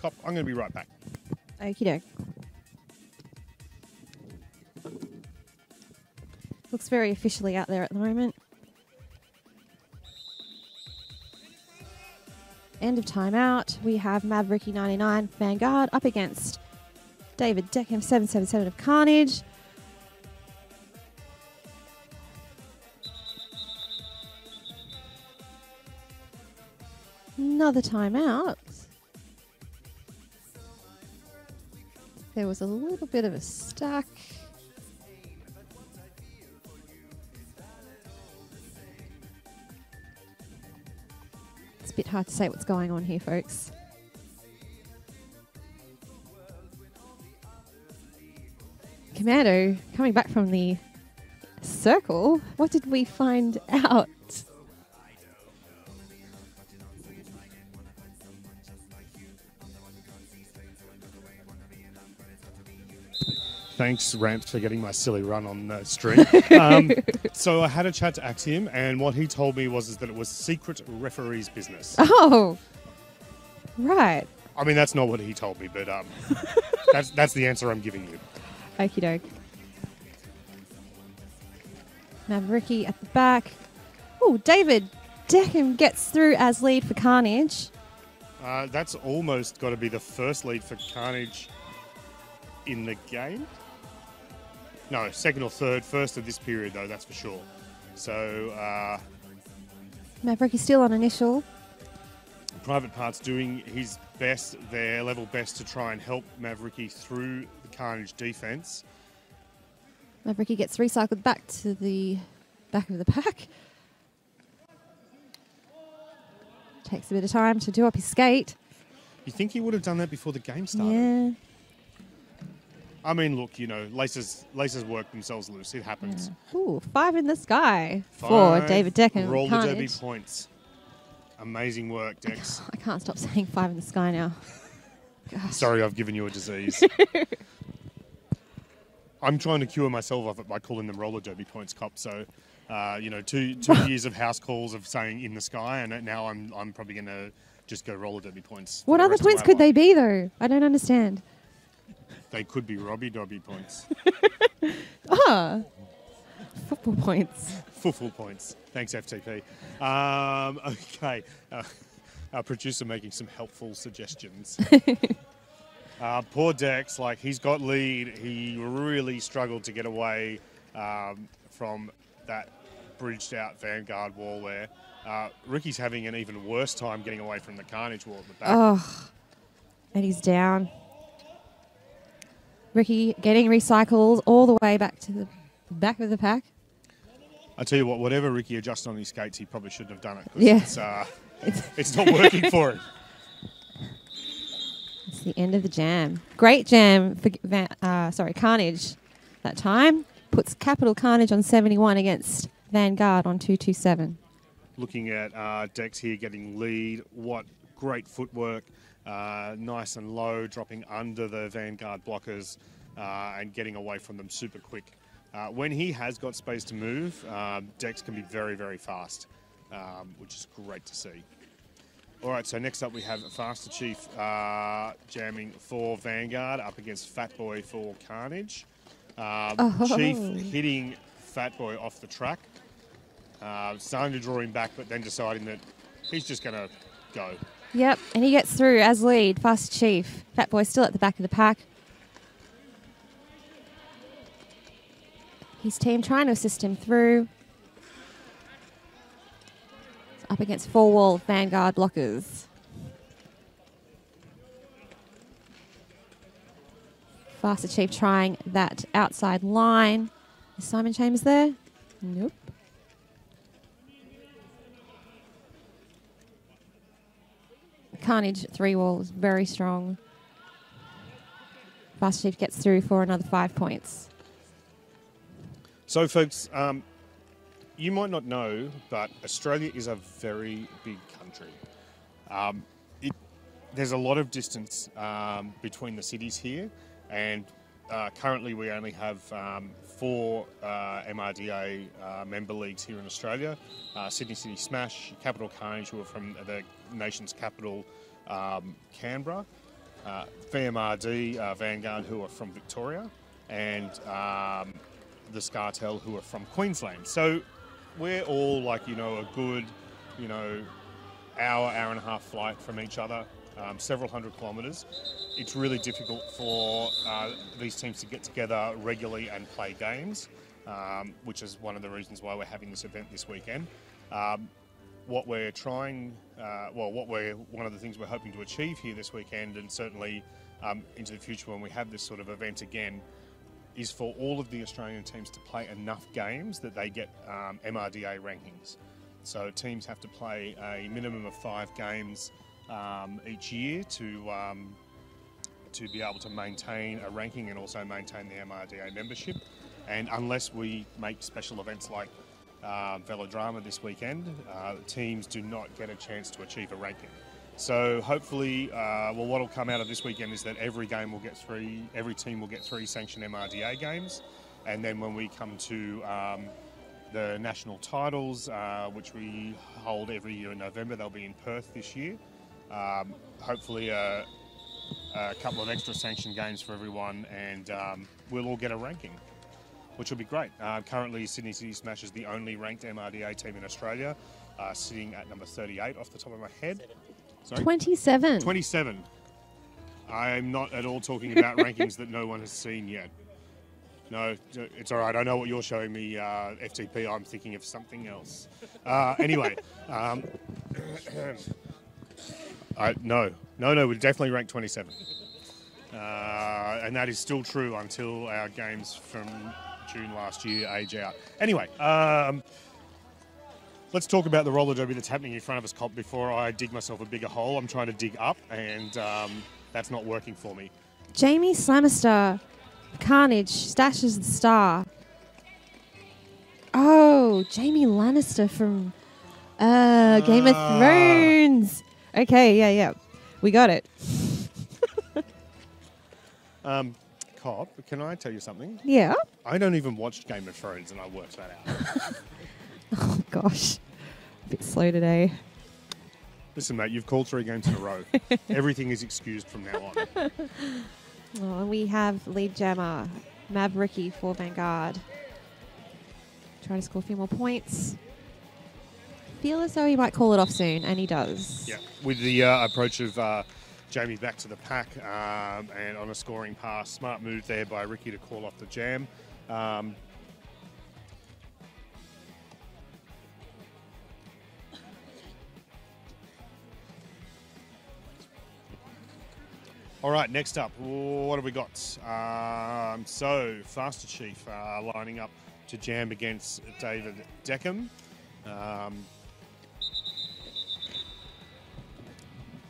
Cop, I'm going to be right back. Okie doke. Looks very officially out there at the moment. End of timeout. We have Mavericky99 Vanguard up against David Deckham 777 of Carnage. Another timeout. There was a little bit of a stack. It's a bit hard to say what's going on here, folks. Commando, coming back from the circle, what did we find out? Thanks, Rant, for getting my silly run on the stream. So I had a chat to Axiom, and what he told me was that it was secret referee's business. Oh, right. I mean, that's not what he told me, but that's the answer I'm giving you. Okie doke. Mavericky at the back. Oh, David Deckham gets through as lead for Carnage. That's almost got to be the first lead for Carnage in the game. No, second or third. First of this period, though, that's for sure. So, Maverick is still on initial. Private Part's doing his best, their level best, to try and help Mavericky through the Carnage defence. Mavericky gets recycled back to the back of the pack. Takes a bit of time to do up his skate. You think he would have done that before the game started? Yeah. I mean, look, you know, laces work themselves loose. It happens. Yeah. Ooh, 5 in the sky for David Deckham. Roll the derby points. Amazing work, Dex. I can't stop saying 5 in the sky now. Gosh. Sorry, I've given you a disease. I'm trying to cure myself of it by calling them roller derby points, cop. So, you know, two years of house calls of saying in the sky, and now I'm probably going to just go roller derby points. What other points could they be, though? I don't understand. They could be Robbie Dobby points. Football points. Football points. Thanks, FTP. Okay. Our producer making some helpful suggestions. Poor Dex, like, he's got lead. He really struggled to get away from that bridged out Vanguard wall there. Ricky's having an even worse time getting away from the Carnage wall at the back. Oh, and he's down. Ricky getting recycled all the way back to the back of the pack. I tell you what, whatever Ricky adjusted on his skates, he probably shouldn't have done it. Yeah. It's not working for him. It's the end of the jam. Great jam for Carnage that time. Puts Capital Carnage on 71 against Vanguard on 227. Looking at Dex here getting lead. What great footwork. Nice and low, dropping under the Vanguard blockers and getting away from them super quick. When he has got space to move, Dex can be very, very fast, which is great to see. All right, so next up we have Faster Chief jamming for Vanguard up against Fatboy for Carnage. Chief hitting Fatboy off the track, starting to draw him back, but then deciding that he's just going to go. Yep, and he gets through as lead. Faster Chief. Fatboy still at the back of the pack. His team trying to assist him through. It's up against four-wall Vanguard blockers. Faster Chief trying that outside line. Is Simon Chambers there? Nope. Carnage 3-wall is very strong. Faster Chief gets through for another 5 points. So, folks, you might not know, but Australia is a very big country. There's a lot of distance between the cities here, and currently we only have 4 MRDA member leagues here in Australia. Sydney City Smash, Capital Carnage, who are from the nation's capital, Canberra, VMRD, Vanguard, who are from Victoria, and the Scartel, who are from Queensland. So we're all like, you know, a good, you know, hour and a half flight from each other, several hundred kilometres. It's really difficult for these teams to get together regularly and play games, which is one of the reasons why we're having this event this weekend. What we're trying, one of the things we're hoping to achieve here this weekend, and certainly into the future when we have this sort of event again, is for all of the Australian teams to play enough games that they get MRDA rankings. So teams have to play a minimum of 5 games each year to be able to maintain a ranking and also maintain the MRDA membership. And unless we make special events like Velodrama this weekend, teams do not get a chance to achieve a ranking. So hopefully, what will come out of this weekend is that every team will get 3 sanctioned MRDA games, and then when we come to the national titles, which we hold every year in November, they'll be in Perth this year. Hopefully, a couple of extra sanctioned games for everyone, and we'll all get a ranking, which will be great. Currently, Sydney City Smash is the only ranked MRDA team in Australia. sitting at number 38 off the top of my head. Sorry? 27. 27. I'm not at all talking about rankings that no one has seen yet. No, it's all right. I know what you're showing me, FTP. I'm thinking of something else. Anyway, no, we're definitely ranked 27. And that is still true until our games from June last year age out. Anyway, let's talk about the roller derby that's happening in front of us, Cop, before I dig myself a bigger hole. I'm trying to dig up, and that's not working for me. Jamie Slamister, Carnage, stashes the star. Oh, Jamie Lannister from Game of Thrones. Okay, yeah. We got it. Cop, can I tell you something? Yeah. I don't even watch Game of Thrones, and I worked that out. Oh, gosh. A bit slow today. Listen, mate, you've called 3 games in a row. Everything is excused from now on. Oh, and we have lead jammer, Mavericky for Vanguard. Trying to score a few more points. Feel as though he might call it off soon, and he does. Yeah, with the approach of Jamie back to the pack and on a scoring pass. Smart move there by Ricky to call off the jam. All right, next up, what have we got? So, Faster Chief lining up to jam against David Deckham.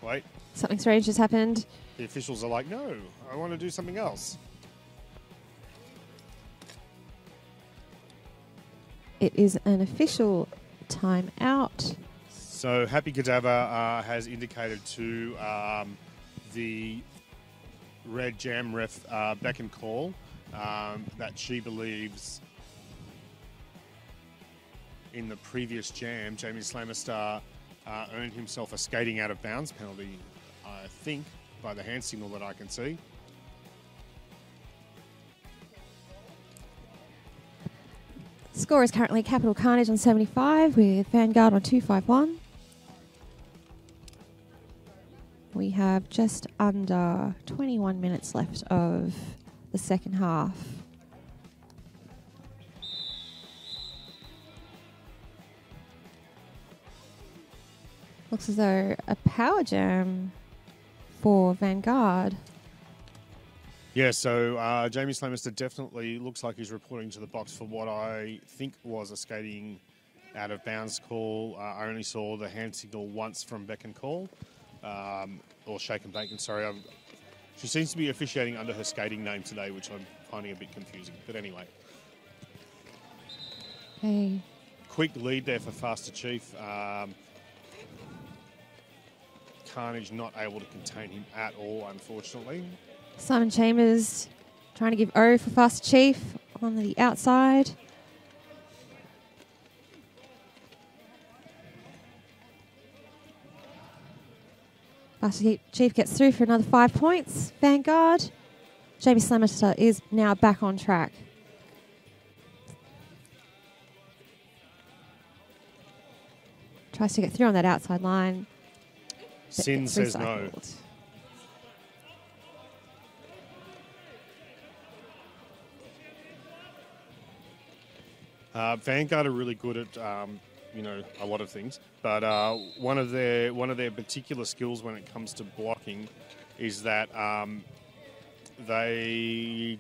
Wait. Something strange has happened. The officials are like, no, I want to do something else. It is an official timeout. So, Happy Cadaver has indicated to the Red Jam ref back and call that she believes in the previous jam, Jamie Slamister earned himself a skating out of bounds penalty, I think, by the hand signal that I can see. Score is currently Capital Carnage on 75 with Vanguard on 251. We have just under 21 minutes left of the second half. Looks as though a power jam for Vanguard. Yeah, so Jamie Slamister definitely looks like he's reporting to the box for what I think was a skating out of bounds call. I only saw the hand signal once from Beck and Call. Or Shake and Bacon, sorry. She seems to be officiating under her skating name today, which I'm finding a bit confusing. But anyway. Hey. Quick lead there for Faster Chief. Carnage not able to contain him at all, unfortunately. Simon Chambers trying to give O for Faster Chief on the outside. Faster Chief gets through for another 5 points. Vanguard. Jamie Slamister is now back on track. Tries to get through on that outside line. Sin says no. Vanguard are really good at a lot of things, but one of their particular skills when it comes to blocking is that they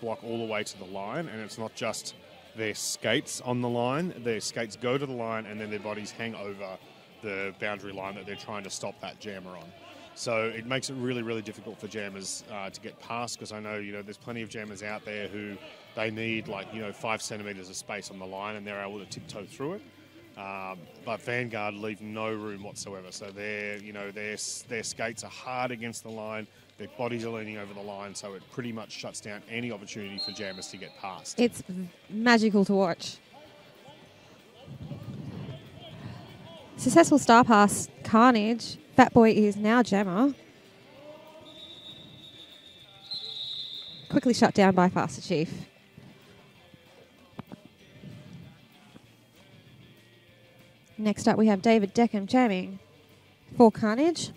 block all the way to the line, and it's not just their skates on the line. Their skates go to the line, and then their bodies hang over the boundary line that they're trying to stop that jammer on. So it makes it really, really difficult for jammers to get past, because I know, there's plenty of jammers out there who they need 5 centimetres of space on the line, and they're able to tiptoe through it. But Vanguard leave no room whatsoever. So their skates are hard against the line. Their bodies are leaning over the line, so it pretty much shuts down any opportunity for jammers to get past. It's magical to watch. Successful star pass, Carnage. Fat Boy is now jammer. Quickly shut down by Faster Chief. Next up, we have David Deckham jamming for Carnage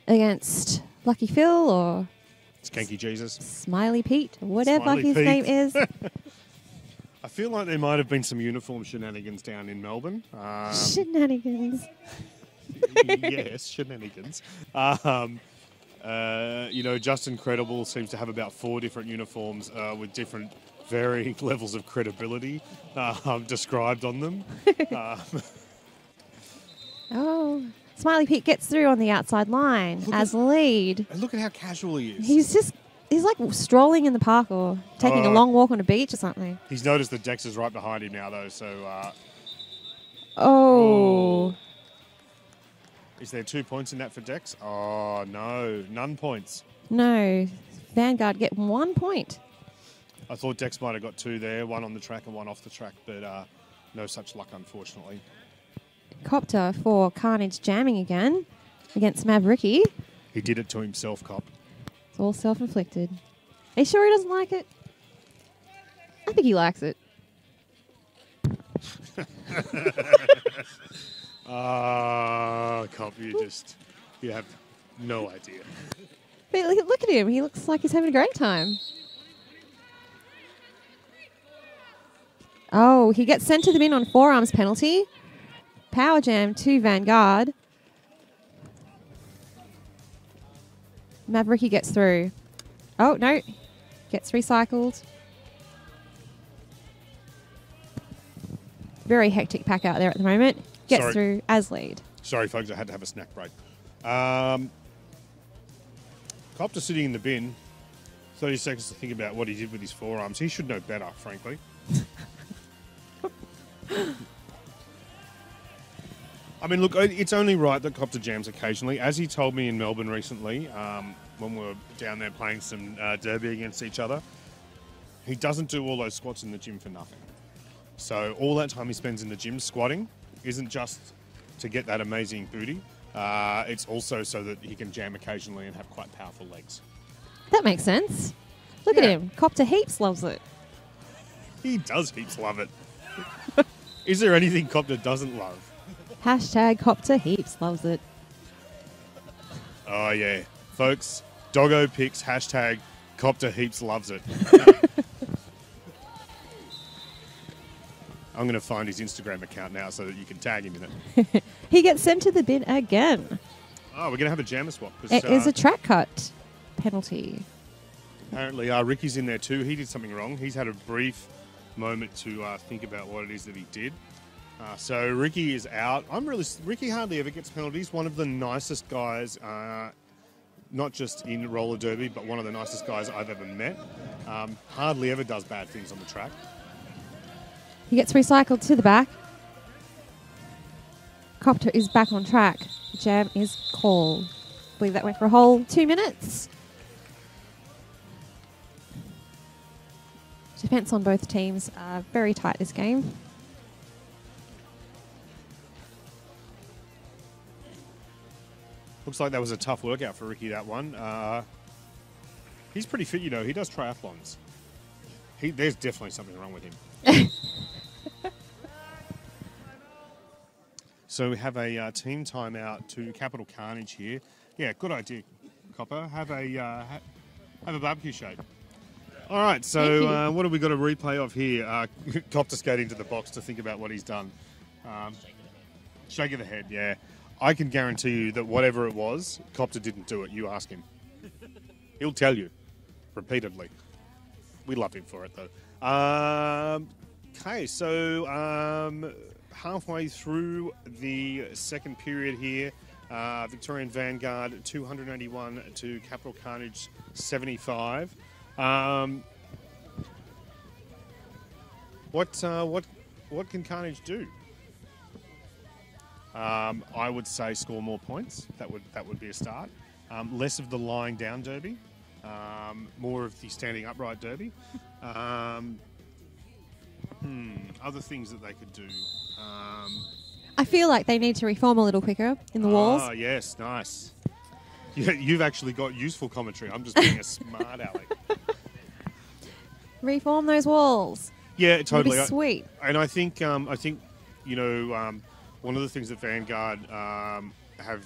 against Lucky Phil or Skanky Jesus. Smiley Pete, or whatever Smiley his Pete. name is. I feel like there might have been some uniform shenanigans down in Melbourne. Shenanigans. Yes, shenanigans. Just Incredible seems to have about 4 different uniforms with different varying levels of credibility described on them. Oh, Smiley Pete gets through on the outside line as lead. And look at how casual he is. He's like strolling in the park or taking a long walk on a beach or something. He's noticed that Dex is right behind him now, though, so... Is there 2 points in that for Dex? Oh, no. None points. No. Vanguard get 1 point. I thought Dex might have got 2 there, 1 on the track and 1 off the track, but no such luck, unfortunately. Copter for Carnage jamming again against Mavericky. He did it to himself, Cop. It's all self-inflicted. Are you sure he doesn't like it? I think he likes it. Cop, you have no idea. But look at him. He looks like he's having a great time. Oh, he gets sent to the bin on forearms penalty. Power jam to Vanguard. Mavericky gets through. Oh, no. Gets recycled. Very hectic pack out there at the moment. Gets through as lead. Sorry, folks, I had to have a snack break. Copter sitting in the bin. 30 seconds to think about what he did with his forearms. He should know better, frankly. I mean, look, it's only right that Copter jams occasionally. As he told me in Melbourne recently, when we were down there playing some derby against each other, he doesn't do all those squats in the gym for nothing. So all that time he spends in the gym squatting isn't just to get that amazing booty. It's also so that he can jam occasionally and have quite powerful legs. That makes sense. Look at him. Copter heaps loves it. He does heaps love it. Is there anything Copter doesn't love? Hashtag Copter heaps loves it. Oh, yeah. Folks, Doggo picks hashtag Copter heaps loves it. I'm going to find his Instagram account now so that you can tag him in it. He gets sent to the bin again. Oh, we're going to have a jammer swap. It is a track cut penalty. Apparently, Ricky's in there too. He did something wrong. He's had a brief moment to think about what it is that he did. So Ricky is out. Ricky hardly ever gets penalties. One of the nicest guys, not just in roller derby, but one of the nicest guys I've ever met. Hardly ever does bad things on the track. He gets recycled to the back. Copter is back on track. The jam is called. I believe that went for a whole 2 minutes. Defense on both teams are very tight this game. Looks like that was a tough workout for Ricky, that one. He's pretty fit, you know. He does triathlons. There's definitely something wrong with him. So we have a team timeout to Capital Carnage here. Yeah, good idea, Copper. Have a barbecue shake. All right, so what have we got a replay of here? Copter skating to the box to think about what he's done. Shake of the head, yeah. I can guarantee you that whatever it was, Copter didn't do it. You ask him. He'll tell you repeatedly. We love him for it, though. Okay, so halfway through the second period here, Victorian Vanguard 281 to Capital Carnage 75. What can Carnage do? I would say score more points. That would be a start. Less of the lying down derby, more of the standing upright derby. Other things that they could do. I feel like they need to reform a little quicker in the walls. Oh, yes, nice. You've actually got useful commentary. I'm just being a smart aleck. Reform those walls. Yeah, totally. It'll be sweet. And I think one of the things that Vanguard have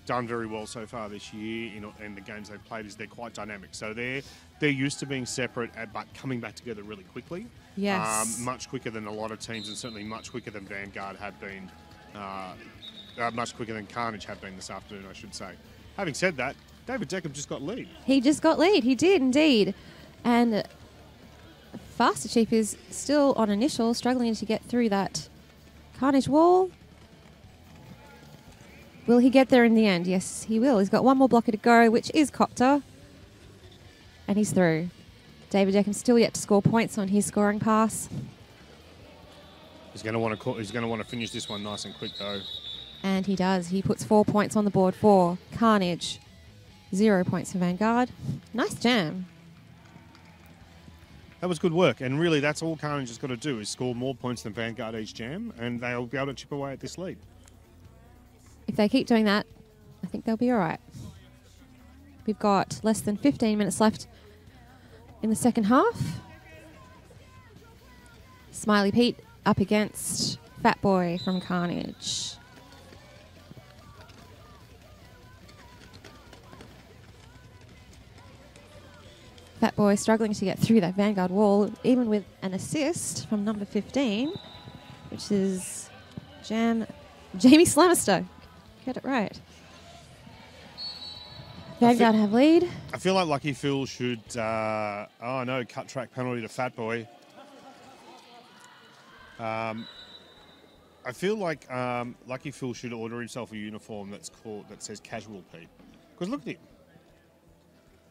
done very well so far this year in the games they've played is they're quite dynamic. So they're used to being separate, but coming back together really quickly. Yes. Much quicker than a lot of teams, and certainly much quicker than Vanguard have been. Much quicker than Carnage have been this afternoon, I should say. Having said that, David Deckham just got lead. He just got lead. He did indeed. And Faster Chief is still on initial, struggling to get through that Carnage wall. Will he get there in the end? Yes, he will. He's got one more blocker to go, which is Copter. And he's through. David Deckham still yet to score points on his scoring pass. He's going to want to finish this one nice and quick, though. And he does. He puts 4 points on the board for Carnage. 0 points for Vanguard. Nice jam. That was good work, and really that's all Carnage has got to do is score more points than Vanguard each jam, and they'll be able to chip away at this lead. If they keep doing that, I think they'll be all right. We've got less than 15 minutes left in the second half. Smiley Pete up against Fat Boy from Carnage. Fat Boy struggling to get through that Vanguard wall, even with an assist from number 15, which is Jamie Slamister. Get it right. Vanguard have lead. I feel like Lucky Phil should, cut track penalty to Fat Boy. I feel like Lucky Phil should order himself a uniform that says Casual Pete. Because look at him.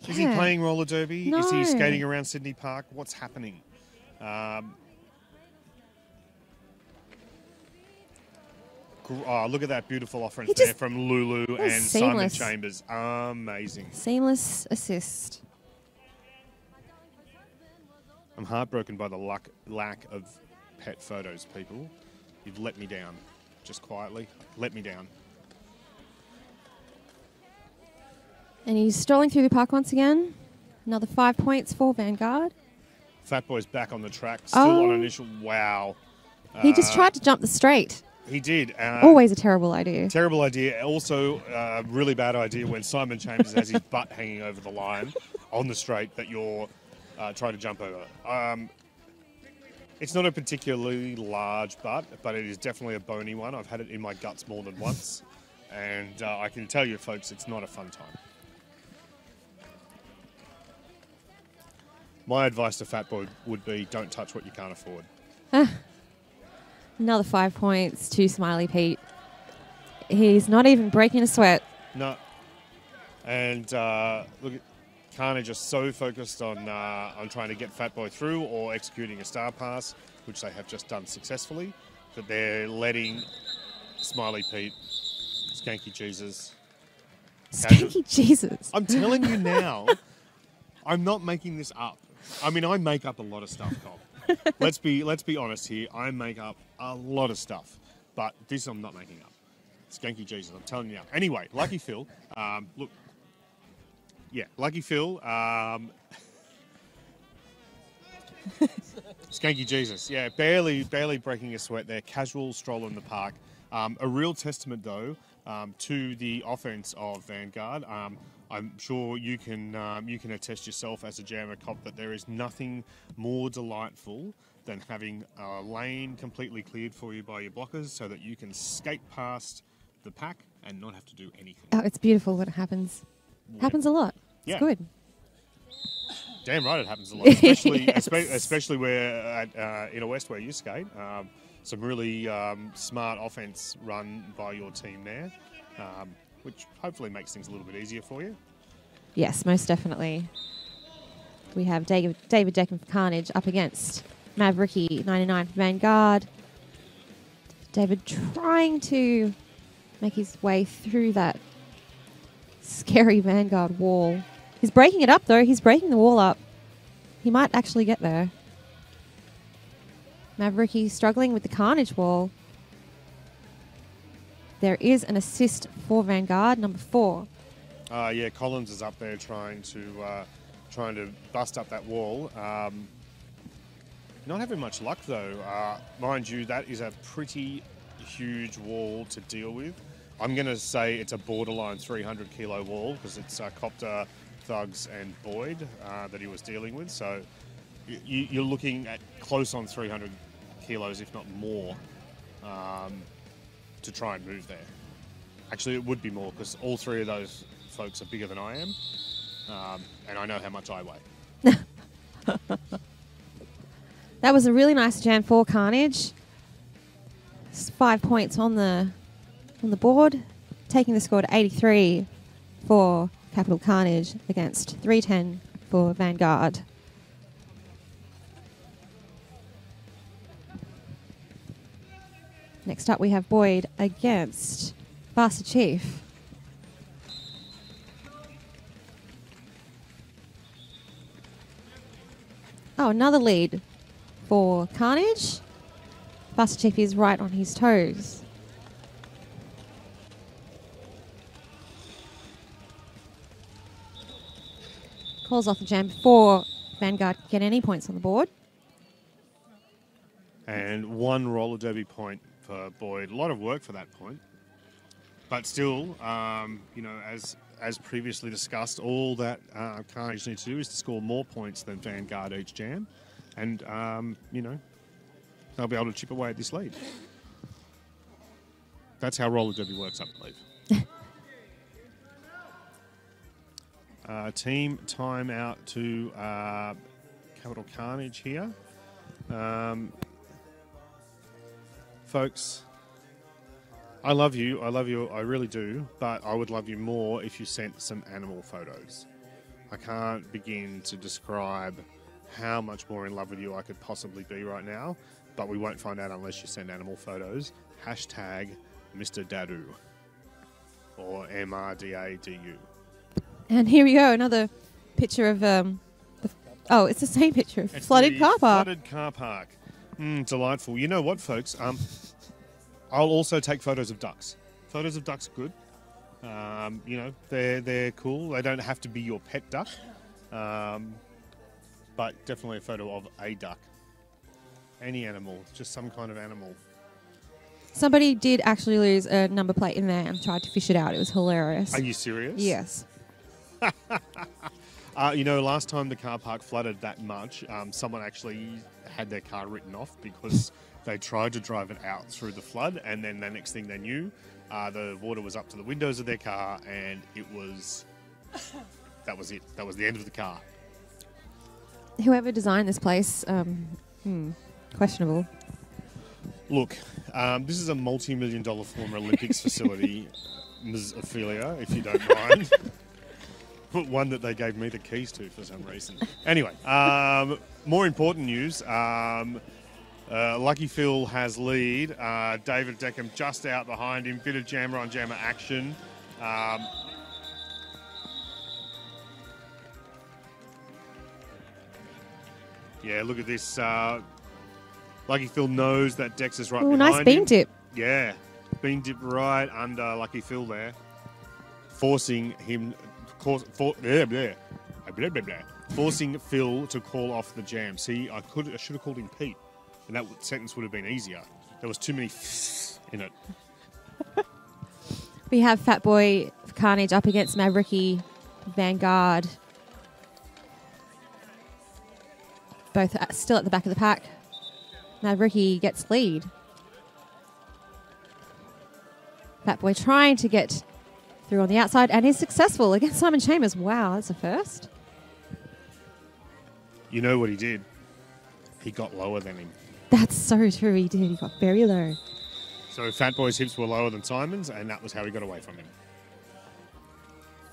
Yeah. Is he playing roller derby? No. Is he skating around Sydney Park? What's happening? Look at that beautiful offense there from Lulu and seamless. Simon Chambers. Amazing. Seamless assist. I'm heartbroken by the lack of pet photos, people. You've let me down. Just quietly, let me down. And he's strolling through the park once again. Another 5 points for Vanguard. Fat Boy's back on the track, still on initial. Wow. He just tried to jump the straight. He did. Always a terrible idea. Terrible idea. Also, really bad idea when Simon Chambers has his butt hanging over the line on the straight that you're trying to jump over. It's not a particularly large butt, but it is definitely a bony one. I've had it in my guts more than once. And I can tell you, folks, it's not a fun time. My advice to Fat Boy would be don't touch what you can't afford. Another 5 points to Smiley Pete. He's not even breaking a sweat. No. And look, Carnage are so focused on trying to get Fat Boy through or executing a star pass, which they have just done successfully, that they're letting Smiley Pete, Skanky Jesus. Skanky Jesus. I'm telling you now, I'm not making this up. I mean, I make up a lot of stuff, Cobb. Let's be honest here. I make up a lot of stuff, but this I'm not making up. Skanky Jesus, I'm telling you now. Anyway, Lucky Phil. Look, yeah, Lucky Phil. Skanky Jesus. Yeah, barely breaking a sweat there. Casual stroll in the park. A real testament, though, to the offense of Vanguard. I'm sure you can attest yourself as a jammer cop that there is nothing more delightful than having a lane completely cleared for you by your blockers so that you can skate past the pack and not have to do anything. Oh, it's beautiful when it happens. Yeah. Happens a lot. Yeah. It's good. Damn right it happens a lot, especially yes. especially where in a West where you skate. Some really smart offense run by your team there. Which hopefully makes things a little bit easier for you. Yes, most definitely. We have David Deckham for Carnage up against Mavericky99 for Vanguard. David trying to make his way through that scary Vanguard wall. He's breaking it up, though. He's breaking the wall up. He might actually get there. Mavericky struggling with the Carnage wall. There is an assist for Vanguard, number 4. Yeah, Collins is up there trying to bust up that wall. Not having much luck, though. Mind you, that is a pretty huge wall to deal with. I'm going to say it's a borderline 300-kilo wall because it's Copter, Thugs, and Boyd that he was dealing with. So you're looking at close on 300 kilos, if not more, to try and move there. Actually, it would be more because all three of those folks are bigger than I am, and I know how much I weigh. That was a really nice jam for Carnage. 5 points on the board, taking the score to 83 for Capital Carnage against 310 for Vanguard. Next up, we have Boyd against Master Chief. Oh, another lead for Carnage. Master Chief is right on his toes. Calls off the jam before Vanguard can get any points on the board. And one roller derby point for Boyd. A lot of work for that point. But still, as previously discussed, all that Carnage needs to do is to score more points than Vanguard each jam. And, they'll be able to chip away at this lead. That's how roller derby works, I believe. Team timeout to Capital Carnage here. Folks, I love you, I really do, but I would love you more if you sent some animal photos. I can't begin to describe how much more in love with you I could possibly be right now, but we won't find out unless you send animal photos. Hashtag MrDADU or MRDADU. And here we go, another picture of it's the same picture of flooded car park. Flooded car park. Delightful. You know what, folks? I'll also take photos of ducks. Photos of ducks are good. They're cool. They don't have to be your pet duck, but definitely a photo of a duck. Any animal, just some kind of animal. Somebody did actually lose a number plate in there and tried to fish it out. It was hilarious. Are you serious? Yes. Last time the car park flooded that much, someone actually had their car written off because they tried to drive it out through the flood, and then the next thing they knew, the water was up to the windows of their car, and that was it. That was the end of the car. Whoever designed this place, questionable. Look, this is a multi-million-dollar former Olympics facility, Ms. Ophelia, if you don't mind. One that they gave me the keys to for some reason. Anyway, more important news. Lucky Phil has lead. David Deckham just out behind him. Bit of jammer-on-jammer action. Yeah, look at this. Lucky Phil knows that Dex is right behind him. Nice bean dip. Yeah, bean dip right under Lucky Phil there. Forcing him... Forcing Phil to call off the jam. See, I should have called him Pete, and that sentence would have been easier. There was too many in it. We have Fat Boy Carnage up against Mavericky Vanguard. Both still at the back of the pack. Mavericky gets lead. Fat Boy trying to get through on the outside and is successful against Simon Chambers. Wow, that's a first. You know what he did? He got lower than him. That's so true, he did. He got very low. So Fat Boy's hips were lower than Simon's, and that was how he got away from him.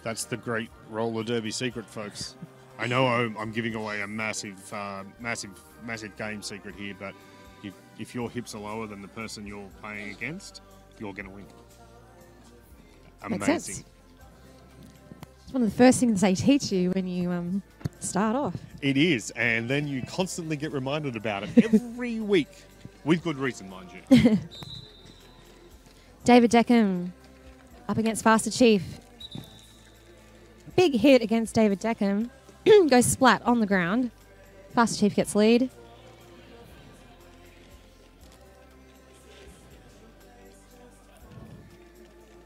That's the great roller derby secret, folks. I know I'm giving away a massive game secret here, but if your hips are lower than the person you're playing against, you're going to win. Amazing. It's one of the first things they teach you when you start off. It is, and then you constantly get reminded about it every week, with good reason, mind you. David Deckham up against Faster Chief. Big hit against David Deckham. Goes splat on the ground. Faster Chief gets lead.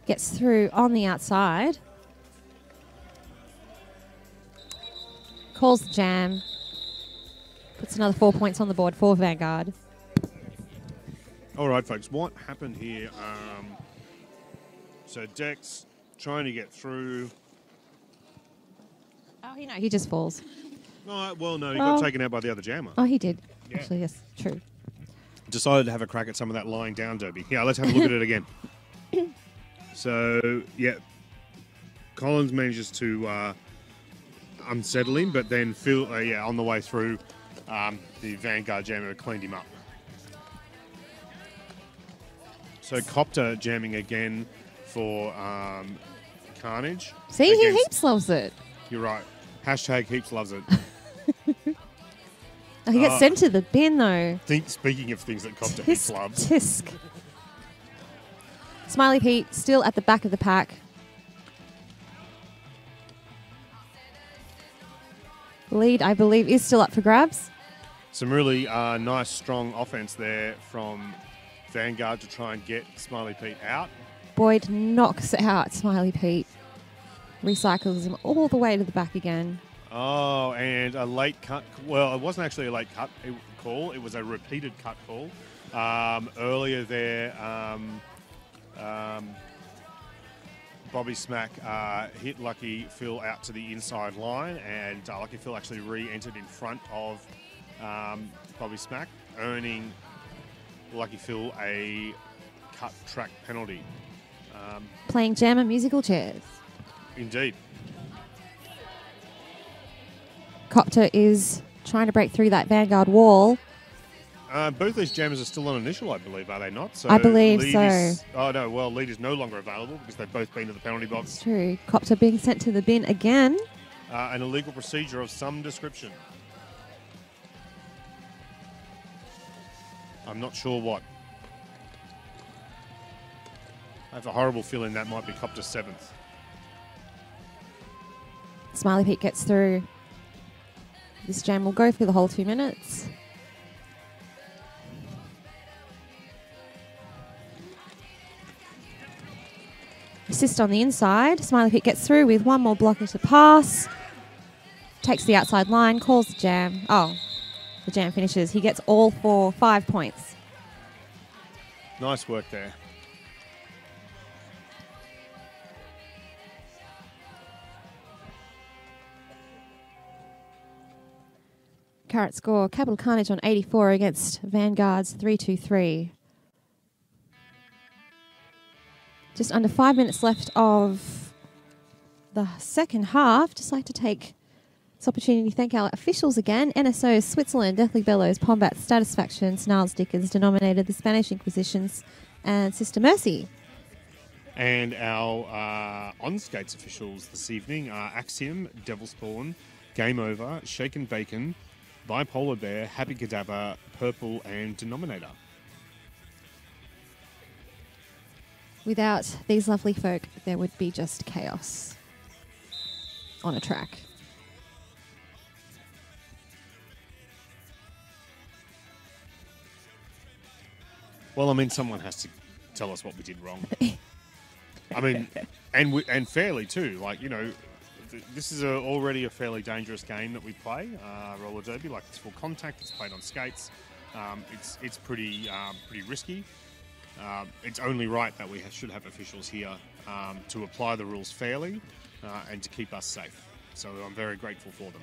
Gets through on the outside. Calls the jam. Puts another 4 points on the board for Vanguard. All right, folks, what happened here? So Dex trying to get through. Oh, he just falls. No, well, no, he got taken out by the other jammer. Oh, he did. Yeah. Actually, yes, true. Decided to have a crack at some of that lying down derby. Yeah, let's have a look at it again. So, yeah, Collins manages to unsettle him, but then Phil, on the way through, the Vanguard jammer cleaned him up. So Copter jamming again for Carnage. See, he heaps loves it. You're right. Hashtag heaps loves it. Oh, he gets sent to the bin, though. Speaking of things that Copter heaps loves. Tisk. Smiley Pete still at the back of the pack. Lead, I believe, is still up for grabs. Some really nice, strong offense there from Vanguard to try and get Smiley Pete out. Boyd knocks out Smiley Pete. Recycles him all the way to the back again. Oh, and a late cut. Well, it wasn't actually a late cut call. It was a repeated cut call. Earlier there, Bobby Smack hit Lucky Phil out to the inside line, and Lucky Phil actually re-entered in front of Bobby Smack, earning Lucky Phil a cut track penalty. Playing jammer musical chairs. Indeed. Copter is trying to break through that Vanguard wall. Both these jammers are still on initial, I believe, are they not? So I believe so. Oh, no, well, lead is no longer available because they've both been to the penalty box. It's true. Copter being sent to the bin again. An illegal procedure of some description. I'm not sure what. I have a horrible feeling that might be Copter's 7th. Smiley Pete gets through. This jam will go for the whole 2 minutes. Assist on the inside. Smiley Pete gets through with one more blocker to pass. Takes the outside line, calls the jam. Oh, the jam finishes. He gets all 5 points. Nice work there. Current score, Capital Carnage on 84 against Vanguard's 323. Just under 5 minutes left of the second half. Just like to take this opportunity to thank our officials again. NSO, Switzerland, Deathly Bellows, Pombat, Satisfaction, Snarls Dickens, Denominated, the Spanish Inquisitions, and Sister Mercy. And our on-skates officials this evening are Axiom, Devil Spawn, Game Over, Shaken Bacon, Bipolar Bear, Happy Cadaver, Purple, and Denominator. Without these lovely folk, there would be just chaos on a track. Well, I mean, someone has to tell us what we did wrong. I mean, and fairly too. Like, you know, this is already a fairly dangerous game that we play, roller derby. Like, it's full contact. It's played on skates. It's pretty risky. It's only right that we should have officials here to apply the rules fairly and to keep us safe. So I'm very grateful for them.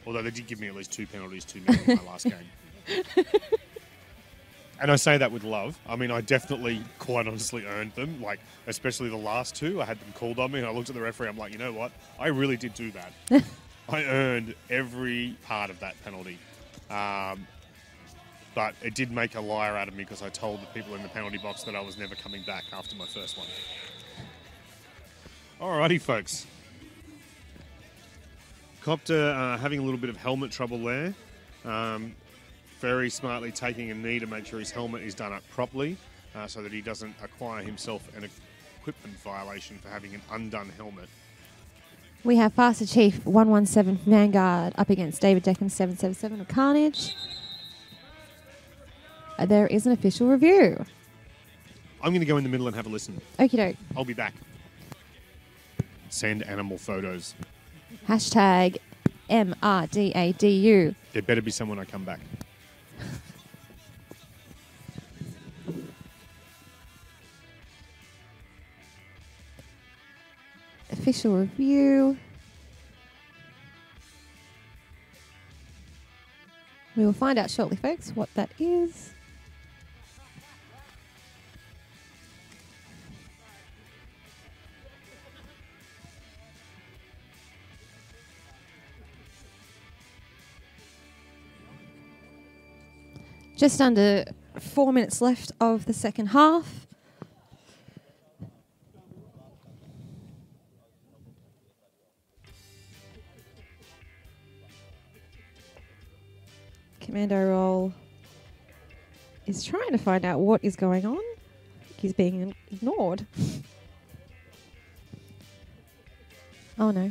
Although they did give me at least 2 penalties too many in my last game. And I say that with love. I mean, I definitely, quite honestly, earned them. Like, especially the last 2, I had them called on me, and I looked at the referee. I'm like, you know what? I really did do that. I earned every part of that penalty. But it did make a liar out of me because I told the people in the penalty box that I was never coming back after my first one. Alrighty, folks. Copter having a little bit of helmet trouble there. Very smartly taking a knee to make sure his helmet is done up properly so that he doesn't acquire himself an equipment violation for having an undone helmet. We have Faster Chief 117 Vanguard up against David Deckham 777 of Carnage. There is an official review. I'm going to go in the middle and have a listen. Okie doke. I'll be back. Send animal photos. Hashtag MRDADU. There better be someone I come back. Official review. We will find out shortly, folks, what that is. Just under 4 minutes left of the second half. Commando Roll is trying to find out what is going on. I think he's being ignored. Oh no.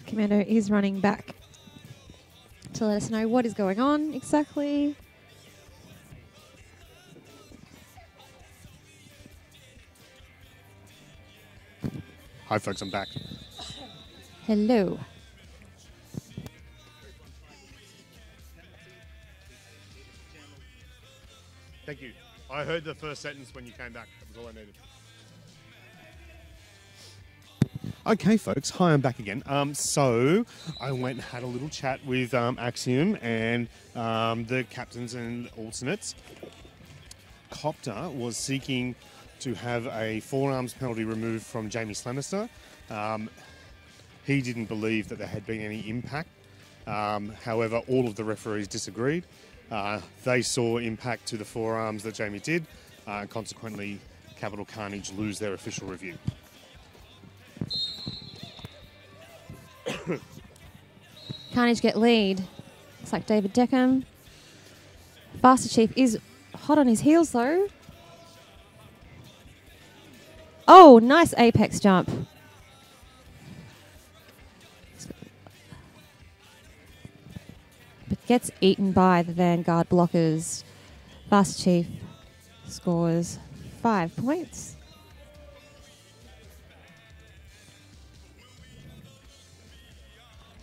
Commando is running back to let us know what is going on exactly. Hi folks, I'm back. Hello. Thank you. I heard the first sentence when you came back. That was all I needed. Okay, folks. Hi, I'm back again. So I went and had a little chat with Axiom and the captains and alternates. Copter was seeking to have a forearms penalty removed from Jamie Slanister. He didn't believe that there had been any impact. However, all of the referees disagreed. They saw impact to the forearms that Jamie did. Consequently, Capital Carnage lose their official review. Carnage get lead. Looks like David Deckham. Master Chief is hot on his heels though. Oh, nice apex jump. But gets eaten by the Vanguard blockers. Master Chief scores 5 points.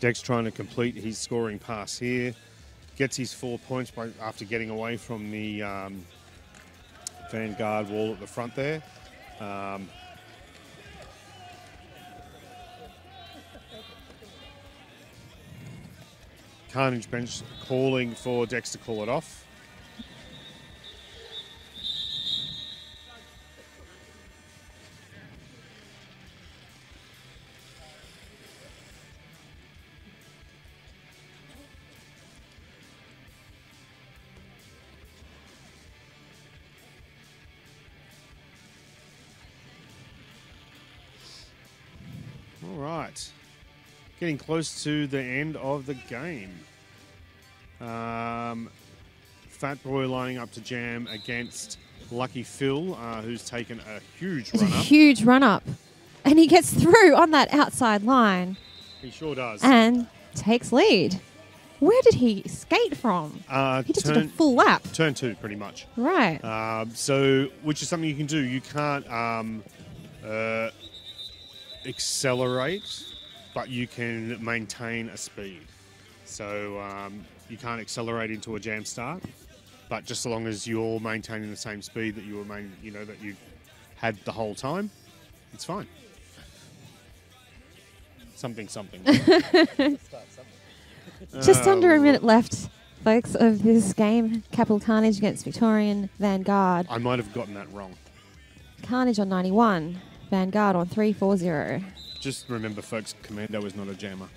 Dex trying to complete his scoring pass here. Gets his 4 points after getting away from the Vanguard wall at the front there. Carnage bench calling for Dex to call it off. All right. Getting close to the end of the game. Fat Boy lining up to jam against Lucky Phil, who's taken a huge run-up. It's a huge run-up. And he gets through on that outside line. He sure does. And takes lead. Where did he skate from? He just did a full lap. Turn 2, pretty much. Right. So, which is something you can do. You can't accelerate, but you can maintain a speed. So you can't accelerate into a jam start, but just so long as you're maintaining the same speed that you that you had the whole time, it's fine. Something. Just under a minute left, folks, of this game. Capital Carnage against Victorian Vanguard. I might have gotten that wrong. Carnage on 91, Vanguard on 340. Just remember, folks, Commando is not a jammer.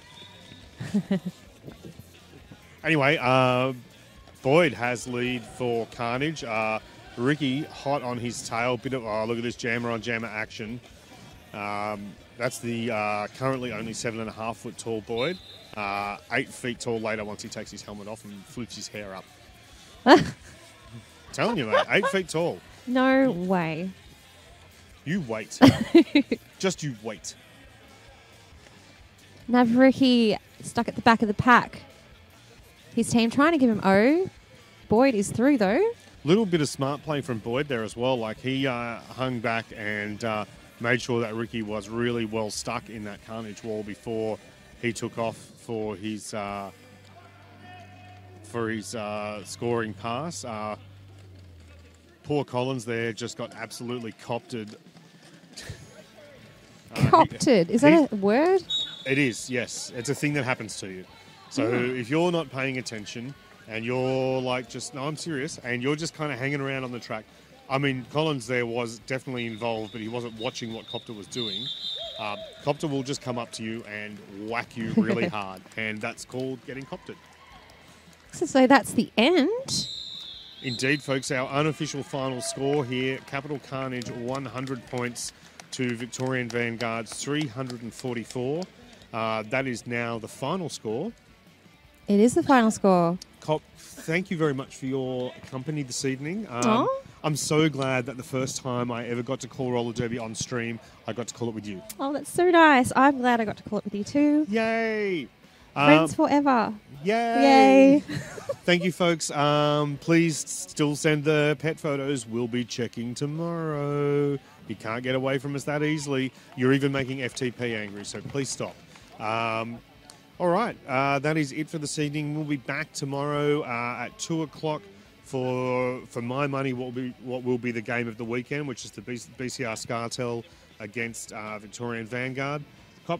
Anyway, Boyd has lead for Carnage. Ricky hot on his tail. Bit of look at this jammer on jammer action. That's the currently only 7.5 foot tall Boyd. 8 feet tall later once he takes his helmet off and flips his hair up. Telling you, mate, 8 feet tall. No way. You wait. Just you wait. Navariki stuck at the back of the pack. His team trying to give him O. Boyd is through, though. Little bit of smart play from Boyd there as well. Like, he hung back and made sure that Ricky was really well stuck in that Carnage wall before he took off for his scoring pass. Poor Collins there just got absolutely copted. Copted. Is that a word? It is, yes. It's a thing that happens to you. So if you're not paying attention and you're like no, I'm serious, and you're just kind of hanging around on the track. I mean, Collins there was definitely involved, but he wasn't watching what Copter was doing. Copter will just come up to you and whack you really hard, and that's called getting copted. So that's the end. Indeed, folks, our unofficial final score here, Capital Carnage 100 points to Victorian Vanguard's 344. That is now the final score. It is the final score. Cop, thank you very much for your company this evening. I'm so glad that the first time I ever got to call roller derby on stream, I got to call it with you. Oh, that's so nice. I'm glad I got to call it with you too. Yay! Friends forever. Yay! Yay! Thank you, folks. Please still send the pet photos. We'll be checking tomorrow. You can't get away from us that easily. You're even making FTP angry, so please stop. All right, that is it for this evening. We'll be back tomorrow at 2 o'clock for my money, what will be the game of the weekend, which is the BCR Scartel against Victorian Vanguard. Cop,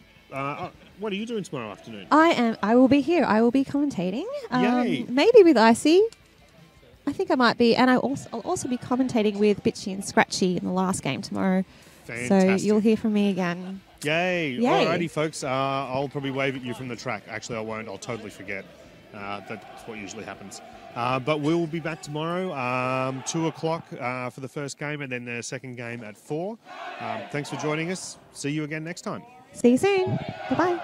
what are you doing tomorrow afternoon? I will be here. I will be commentating. Yay. Maybe with Icy. I think I might be. And I'll also be commentating with Bitchy and Scratchy in the last game tomorrow. Fantastic. So you'll hear from me again. Yay. Yay. Alrighty, folks. I'll probably wave at you from the track. Actually, I won't. I'll totally forget. That's what usually happens. But we'll be back tomorrow, 2 o'clock for the first game, and then the second game at 4. Thanks for joining us. See you again next time. See you soon. Bye-bye.